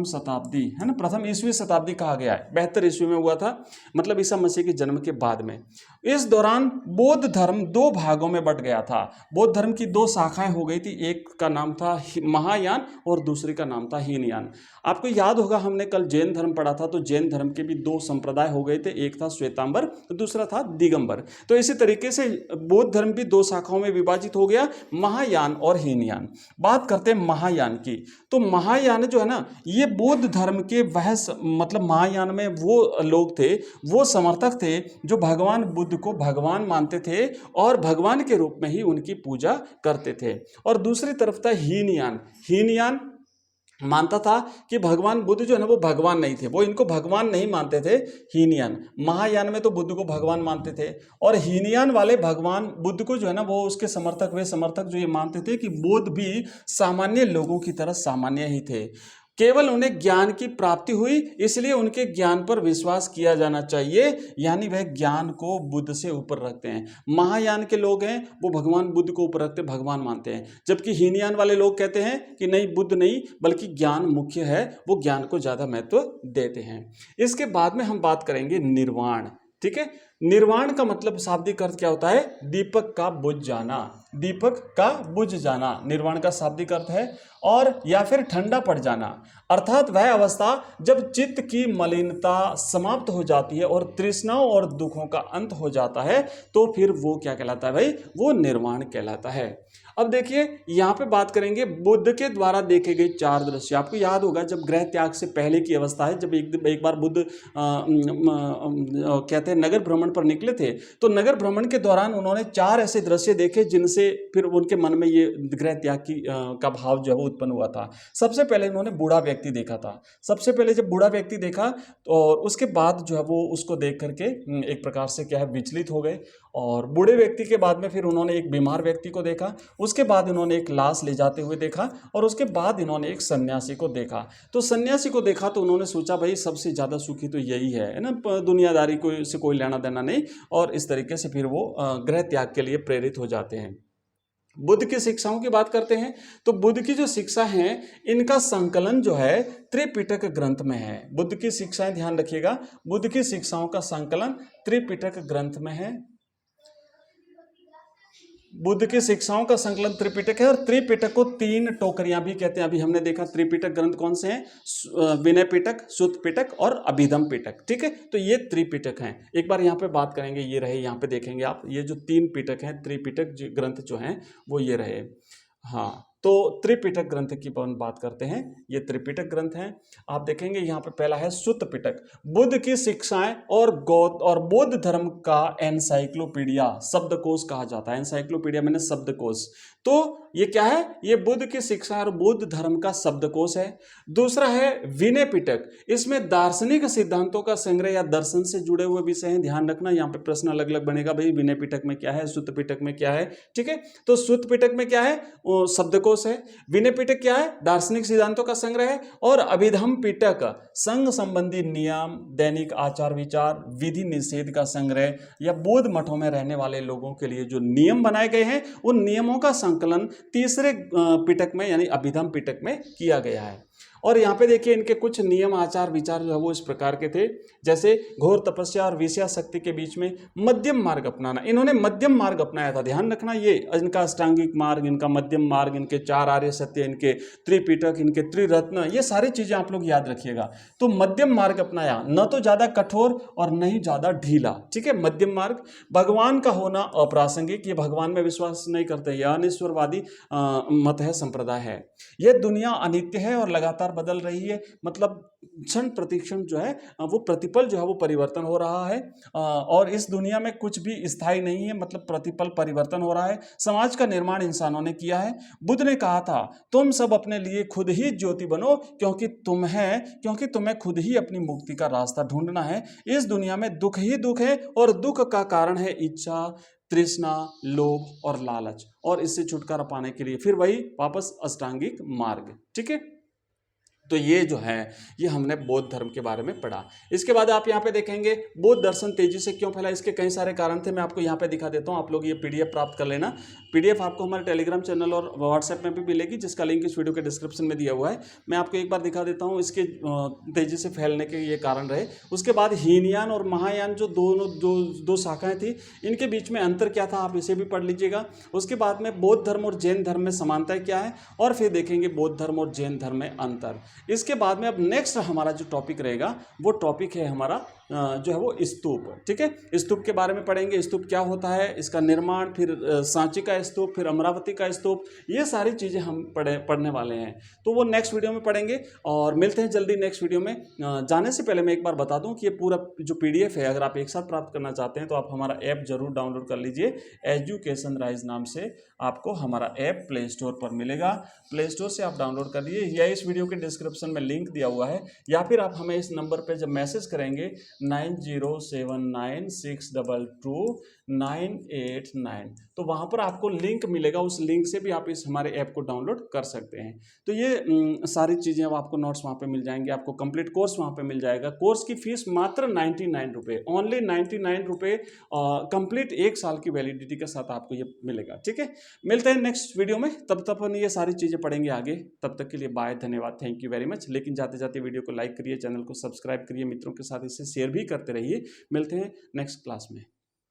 शताब्दी है ना, प्रथम ईस्वी शताब्दी कहा गया है। 72 ईस्वी में हुआ था, मतलब ईसा मसीह के जन्म के बाद में। इस दौरान बौद्ध धर्म 2 भागों में बट गया था। बौद्ध धर्म की 2 शाखाएं हो गई थी, एक का नाम था महायान और दूसरी का नाम था हीनयान। आपको याद होगा हमने कल जैन धर्म पढ़ा था, तो जैन धर्म के भी 2 संप्रदाय हो गए थे, एक था श्वेतांबर तो दूसरा था दिगंबर। तो इसी तरीके से बौद्ध धर्म भी 2 शाखाओं में विभाजित हो गया, महायान और हीनयान। बात करते हैं महायान की। तो महायान जो है ना, ये बौद्ध धर्म के मतलब महायान में वो लोग थे, वो समर्थक थे जो भगवान बुद्ध को भगवान मानते थे और भगवान के रूप में ही उनकी पूजा करते थे। और दूसरी तरफ था हीनयान। हीनयान मानता था कि भगवान बुद्ध जो है ना वो भगवान नहीं थे, वो इनको भगवान नहीं मानते थे। हीनयान, महायान में तो बुद्ध को भगवान मानते थे, और हीनयान वाले भगवान बुद्ध को जो है ना वो उसके वे समर्थक जो ये मानते थे कि बुद्ध भी सामान्य लोगों की तरह सामान्य ही थे, केवल उन्हें ज्ञान की प्राप्ति हुई, इसलिए उनके ज्ञान पर विश्वास किया जाना चाहिए, यानी वह ज्ञान को बुद्ध से ऊपर रखते हैं। महायान के लोग हैं वो भगवान बुद्ध को ऊपर रखते, भगवान मानते हैं, जबकि हीनयान वाले लोग कहते हैं कि नहीं, बुद्ध नहीं बल्कि ज्ञान मुख्य है, वो ज्ञान को ज़्यादा महत्व देते हैं। इसके बाद में हम बात करेंगे निर्वाण। ठीक है, निर्वाण का मतलब शाब्दिक अर्थ क्या होता है? दीपक का बुझ जाना, दीपक का बुझ जाना निर्वाण का शाब्दिक अर्थ है। और या फिर ठंडा पड़ जाना, अर्थात वह अवस्था जब चित्त की मलिनता समाप्त हो जाती है और तृष्णाओं और दुखों का अंत हो जाता है, तो फिर वो क्या कहलाता है भाई? वो निर्वाण कहलाता है। अब देखिए यहाँ पे बात करेंगे बुद्ध के द्वारा देखे गए 4 दृश्य। आपको याद होगा जब गृह त्याग से पहले की अवस्था है, जब एक बार बुद्ध कहते हैं नगर भ्रमण पर निकले थे, तो नगर भ्रमण के दौरान उन्होंने 4 ऐसे दृश्य देखे जिनसे फिर उनके मन में ये गृह त्याग का भाव जो है वो उत्पन्न हुआ था। सबसे पहले उन्होंने बूढ़ा व्यक्ति देखा था। सबसे पहले जब बूढ़ा व्यक्ति देखा और उसके बाद जो है वो उसको देख करके एक प्रकार से क्या है विचलित हो गए, और बूढ़े व्यक्ति के बाद में फिर उन्होंने एक बीमार व्यक्ति को देखा, उसके बाद इन्होंने एक लाश ले जाते हुए देखा, और उसके बाद इन्होंने एक सन्यासी को देखा। तो सन्यासी को देखा तो उन्होंने सोचा भाई सबसे ज़्यादा सुखी तो यही है ना, दुनियादारी से कोई लेना देना नहीं, और इस तरीके से फिर वो गृह त्याग के लिए प्रेरित हो जाते हैं। बुद्ध की शिक्षाओं की बात करते हैं तो बुद्ध की जो शिक्षा हैं इनका संकलन जो है त्रिपिटक ग्रंथ में है। बुद्ध की शिक्षाएं ध्यान रखिएगा, बुद्ध की शिक्षाओं का संकलन त्रिपिटक ग्रंथ में है। बुद्ध की शिक्षाओं का संकलन त्रिपिटक है, और त्रिपिटक को 3 टोकरियां भी कहते हैं। अभी हमने देखा त्रिपिटक ग्रंथ कौन से हैं, विनय पिटक, सुत्त पिटक और अभिधम पिटक। ठीक है, तो ये त्रिपिटक हैं। एक बार यहाँ पे बात करेंगे, ये रहे, यहाँ पे देखेंगे आप, ये जो 3 पिटक हैं, त्रिपिटक ग्रंथ जो हैं वो ये रहे। हाँ, तो त्रिपिटक ग्रंथ की बात करते हैं। ये त्रिपिटक ग्रंथ हैं। आप देखेंगे यहाँ पे पहला है सुत्त पिटक, बुद्ध की शिक्षाएं और बौद्ध धर्म का एनसाइक्लोपीडिया, शब्दकोश कहा जाता है। एनसाइक्लोपीडिया मैंने शब्दकोश। तो ये क्या है, ये बुद्ध की शिक्षा और बौद्ध धर्म का शब्दकोश है। दूसरा है विनय पिटक, इसमें दार्शनिक सिद्धांतों का संग्रह या दर्शन से जुड़े हुए विषय हैं। ध्यान रखना, यहाँ पे प्रश्न अलग अलग बनेगा, भाई विनय पिटक में क्या है, सुत्त पिटक में क्या है। ठीक है, तो सुत्त पिटक में क्या है, शब्दकोश है। विनय पिटक क्या है, दार्शनिक सिद्धांतों का संग्रह है। और अभिधम पिटक संघ संबंधी नियम, दैनिक आचार विचार, विधि निषेध का संग्रह, या बौद्ध मठों में रहने वाले लोगों के लिए जो नियम बनाए गए हैं उन नियमों का संकलन तीसरे पिटक में यानी अभिधम पिटक में किया गया है। और यहाँ पे देखिए इनके कुछ नियम आचार विचार जो है वो इस प्रकार के थे, जैसे घोर तपस्या और विषया शक्ति के बीच में मध्यम मार्ग अपनाना। इन्होंने मध्यम मार्ग अपनाया था। ध्यान रखना, ये इनका अष्टांगिक मार्ग, इनका मध्यम मार्ग, इनके 4 आर्य सत्य, इनके त्रिपिटक, इनके त्रिरत्न, ये सारी चीजें आप लोग याद रखिएगा। तो मध्यम मार्ग अपनाया, न तो ज्यादा कठोर और न ही ज्यादा ढीला। ठीक है, मध्यम मार्ग। भगवान का होना अप्रासंगिक, ये भगवान में विश्वास नहीं करते, यह अनिश्वरवादी मत है, संप्रदाय है। यह दुनिया अनित्य है और लगातार बदल रही है, मतलब क्षण प्रतिक्षण जो है वो प्रतिपल जो है वो परिवर्तन हो रहा है, और इस दुनिया में कुछ भी स्थायी नहीं है, मतलब प्रतिपल परिवर्तन हो रहा है। समाज का निर्माण इंसानों ने किया है। बुद्ध ने कहा था, तुम सब अपने लिए खुद ही ज्योति बनो, क्योंकि तुम्हें खुद ही अपनी मुक्ति का रास्ता ढूंढना है। इस दुनिया में दुख ही दुख है, और दुख का कारण है इच्छा, तृष्णा, लोभ और लालच, और इससे छुटकारा पाने के लिए फिर वही वापस अष्टांगिक मार्ग। ठीक है, तो ये जो है ये हमने बौद्ध धर्म के बारे में पढ़ा। इसके बाद आप यहाँ पे देखेंगे बौद्ध दर्शन तेजी से क्यों फैला, इसके कई सारे कारण थे। मैं आपको यहाँ पे दिखा देता हूँ, आप लोग ये पीडीएफ प्राप्त कर लेना। पीडीएफ आपको हमारे टेलीग्राम चैनल और व्हाट्सएप में भी मिलेगी, जिसका लिंक इस वीडियो के डिस्क्रिप्शन में दिया हुआ है। मैं आपको एक बार दिखा देता हूँ इसके तेजी से फैलने के ये कारण रहे। उसके बाद हीनयान और महायान जो दो शाखाएं थी, इनके बीच में अंतर क्या था, आप इसे भी पढ़ लीजिएगा। उसके बाद में बौद्ध धर्म और जैन धर्म में समानताएं क्या है, और फिर देखेंगे बौद्ध धर्म और जैन धर्म में अंतर। इसके बाद में अब नेक्स्ट हमारा जो टॉपिक रहेगा वो टॉपिक है हमारा जो है वो स्तूप। ठीक है, स्तूप के बारे में पढ़ेंगे, स्तूप क्या होता है, इसका निर्माण, फिर सांची का स्तूप, फिर अमरावती का स्तूप, ये सारी चीज़ें हम पढ़ने वाले हैं। तो वो नेक्स्ट वीडियो में पढ़ेंगे, और मिलते हैं जल्दी नेक्स्ट वीडियो में। जाने से पहले मैं एक बार बता दूं कि ये पूरा जो पीडीएफ है, अगर आप एक साथ प्राप्त करना चाहते हैं तो आप हमारा ऐप जरूर डाउनलोड कर लीजिए। एजुकेशन राइज नाम से आपको हमारा ऐप प्ले स्टोर पर मिलेगा। प्ले स्टोर से आप डाउनलोड कर लीजिए, या इस वीडियो के डिस्क्रिप्शन में लिंक दिया हुआ है, या फिर आप हमें इस नंबर पर जब मैसेज करेंगे 9079622989, तो वहाँ पर आपको लिंक मिलेगा, उस लिंक से भी आप इस हमारे ऐप को डाउनलोड कर सकते हैं। तो ये सारी चीज़ें अब आपको नोट्स वहाँ पे मिल जाएंगे, आपको कंप्लीट कोर्स वहाँ पे मिल जाएगा। कोर्स की फीस मात्र 99 रुपये, ओनली 99 रुपये, कंप्लीट 1 साल की वैलिडिटी के साथ आपको ये मिलेगा। ठीक है, मिलते हैं नेक्स्ट वीडियो में, तब तक ये सारी चीज़ें पढ़ेंगे आगे। तब तक के लिए बाय, धन्यवाद, थैंक यू वेरी मच। लेकिन जाते जाते वीडियो को लाइक करिए, चैनल को सब्सक्राइब करिए, मित्रों के साथ इसे शेयर भी करते रहिए। मिलते हैं नेक्स्ट क्लास में।